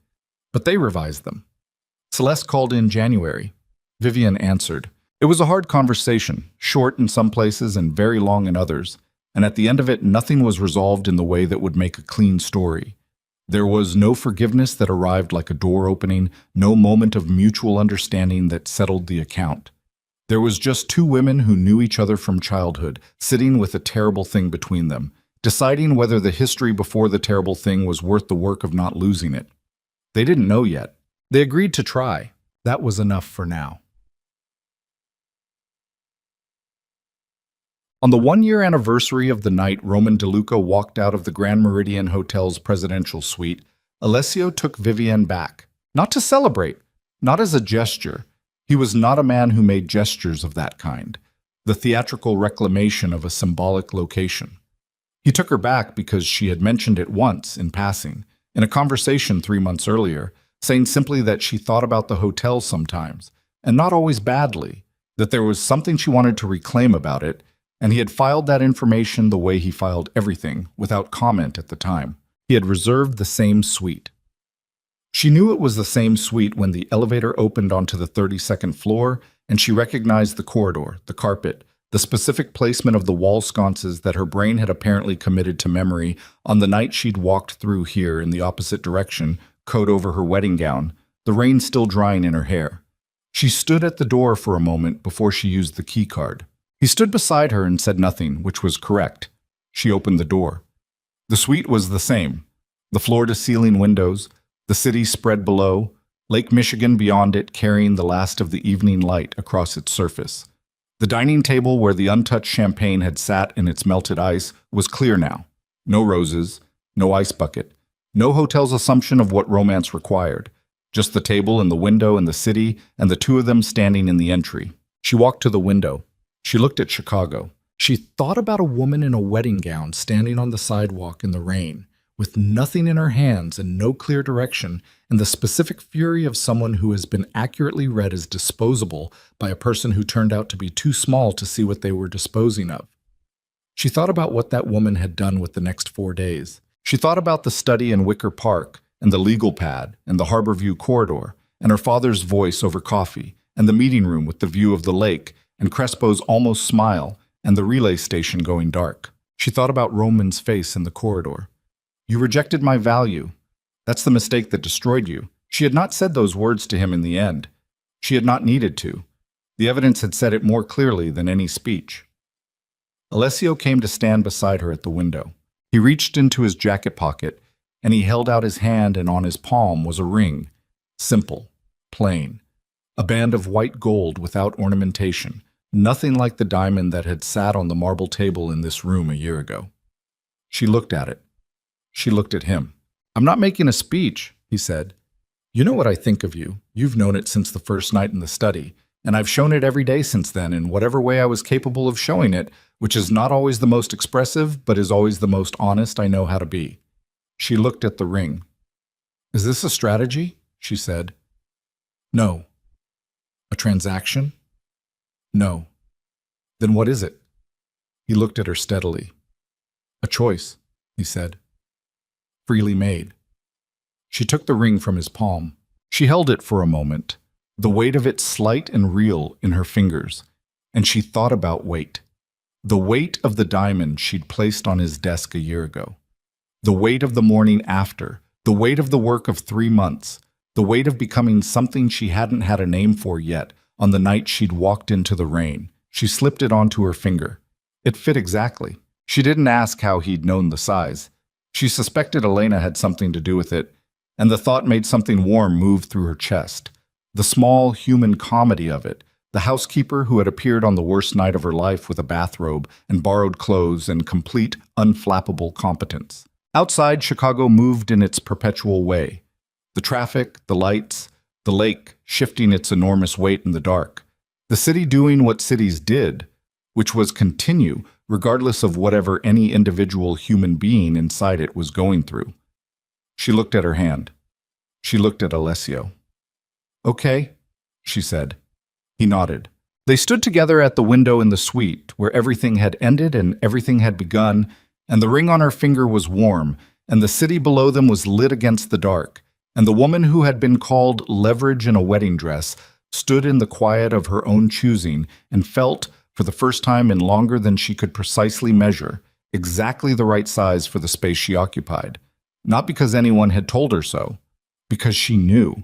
But they revised them. Celeste called in January. Vivian answered. It was a hard conversation, short in some places and very long in others, and at the end of it, nothing was resolved in the way that would make a clean story. There was no forgiveness that arrived like a door opening, no moment of mutual understanding that settled the account. There was just 2 women who knew each other from childhood, sitting with a terrible thing between them, deciding whether the history before the terrible thing was worth the work of not losing it. They didn't know yet. They agreed to try. That was enough for now. On the 1-year anniversary of the night Roman DeLuca walked out of the Grand Meridian Hotel's presidential suite, Alessio took Vivienne back. Not to celebrate, not as a gesture. He was not a man who made gestures of that kind, the theatrical reclamation of a symbolic location. He took her back because she had mentioned it once, in passing, in a conversation 3 months earlier, saying simply that she thought about the hotel sometimes, and not always badly, that there was something she wanted to reclaim about it, and he had filed that information the way he filed everything, without comment at the time. He had reserved the same suite. She knew it was the same suite when the elevator opened onto the 32nd floor, and she recognized the corridor, the carpet, the specific placement of the wall sconces that her brain had apparently committed to memory on the night she'd walked through here in the opposite direction, coat over her wedding gown, the rain still drying in her hair. She stood at the door for a moment before she used the key card. He stood beside her and said nothing, which was correct. She opened the door. The suite was the same. The floor-to-ceiling windows, the city spread below, Lake Michigan beyond it carrying the last of the evening light across its surface. The dining table where the untouched champagne had sat in its melted ice was clear now. No roses, no ice bucket, no hotel's assumption of what romance required. Just the table and the window and the city and the 2 of them standing in the entry. She walked to the window. She looked at Chicago. She thought about a woman in a wedding gown standing on the sidewalk in the rain, with nothing in her hands and no clear direction, and the specific fury of someone who has been accurately read as disposable by a person who turned out to be too small to see what they were disposing of. She thought about what that woman had done with the next 4 days. She thought about the study in Wicker Park, and the legal pad, and the Harborview corridor, and her father's voice over coffee, and the meeting room with the view of the lake, and Crespo's almost smile, and the relay station going dark. She thought about Roman's face in the corridor. You rejected my value. That's the mistake that destroyed you. She had not said those words to him in the end. She had not needed to. The evidence had said it more clearly than any speech. Alessio came to stand beside her at the window. He reached into his jacket pocket, and he held out his hand, and on his palm was a ring. Simple, plain. A band of white gold without ornamentation. Nothing like the diamond that had sat on the marble table in this room a year ago. She looked at it. She looked at him. I'm not making a speech, he said. You know what I think of you. You've known it since the first night in the study, and I've shown it every day since then in whatever way I was capable of showing it, which is not always the most expressive, but is always the most honest I know how to be. She looked at the ring. Is this a strategy? She said. No. A transaction? No. Then what is it? He looked at her steadily. A choice, he said. Freely made. She took the ring from his palm. She held it for a moment, the weight of it slight and real in her fingers, and she thought about weight. The weight of the diamond she'd placed on his desk a year ago. The weight of the morning after. The weight of the work of 3 months. The weight of becoming something she hadn't had a name for yet on the night she'd walked into the rain. She slipped it onto her finger. It fit exactly. She didn't ask how he'd known the size. She suspected Elena had something to do with it, and the thought made something warm move through her chest. The small human comedy of it, The housekeeper who had appeared on the worst night of her life with a bathrobe and borrowed clothes and complete, unflappable competence. Outside, Chicago moved in its perpetual way. The traffic, the lights, the lake shifting its enormous weight in the dark. The city doing what cities did, which was continue, regardless of whatever any individual human being inside it was going through. She looked at her hand. She looked at Alessio. "Okay," she said. He nodded. They stood together at the window in the suite, where everything had ended and everything had begun, and the ring on her finger was warm, and the city below them was lit against the dark, and the woman who had been called Leverage in a wedding dress stood in the quiet of her own choosing and felt, for the first time in longer than she could precisely measure, exactly the right size for the space she occupied. Not because anyone had told her so, because she knew.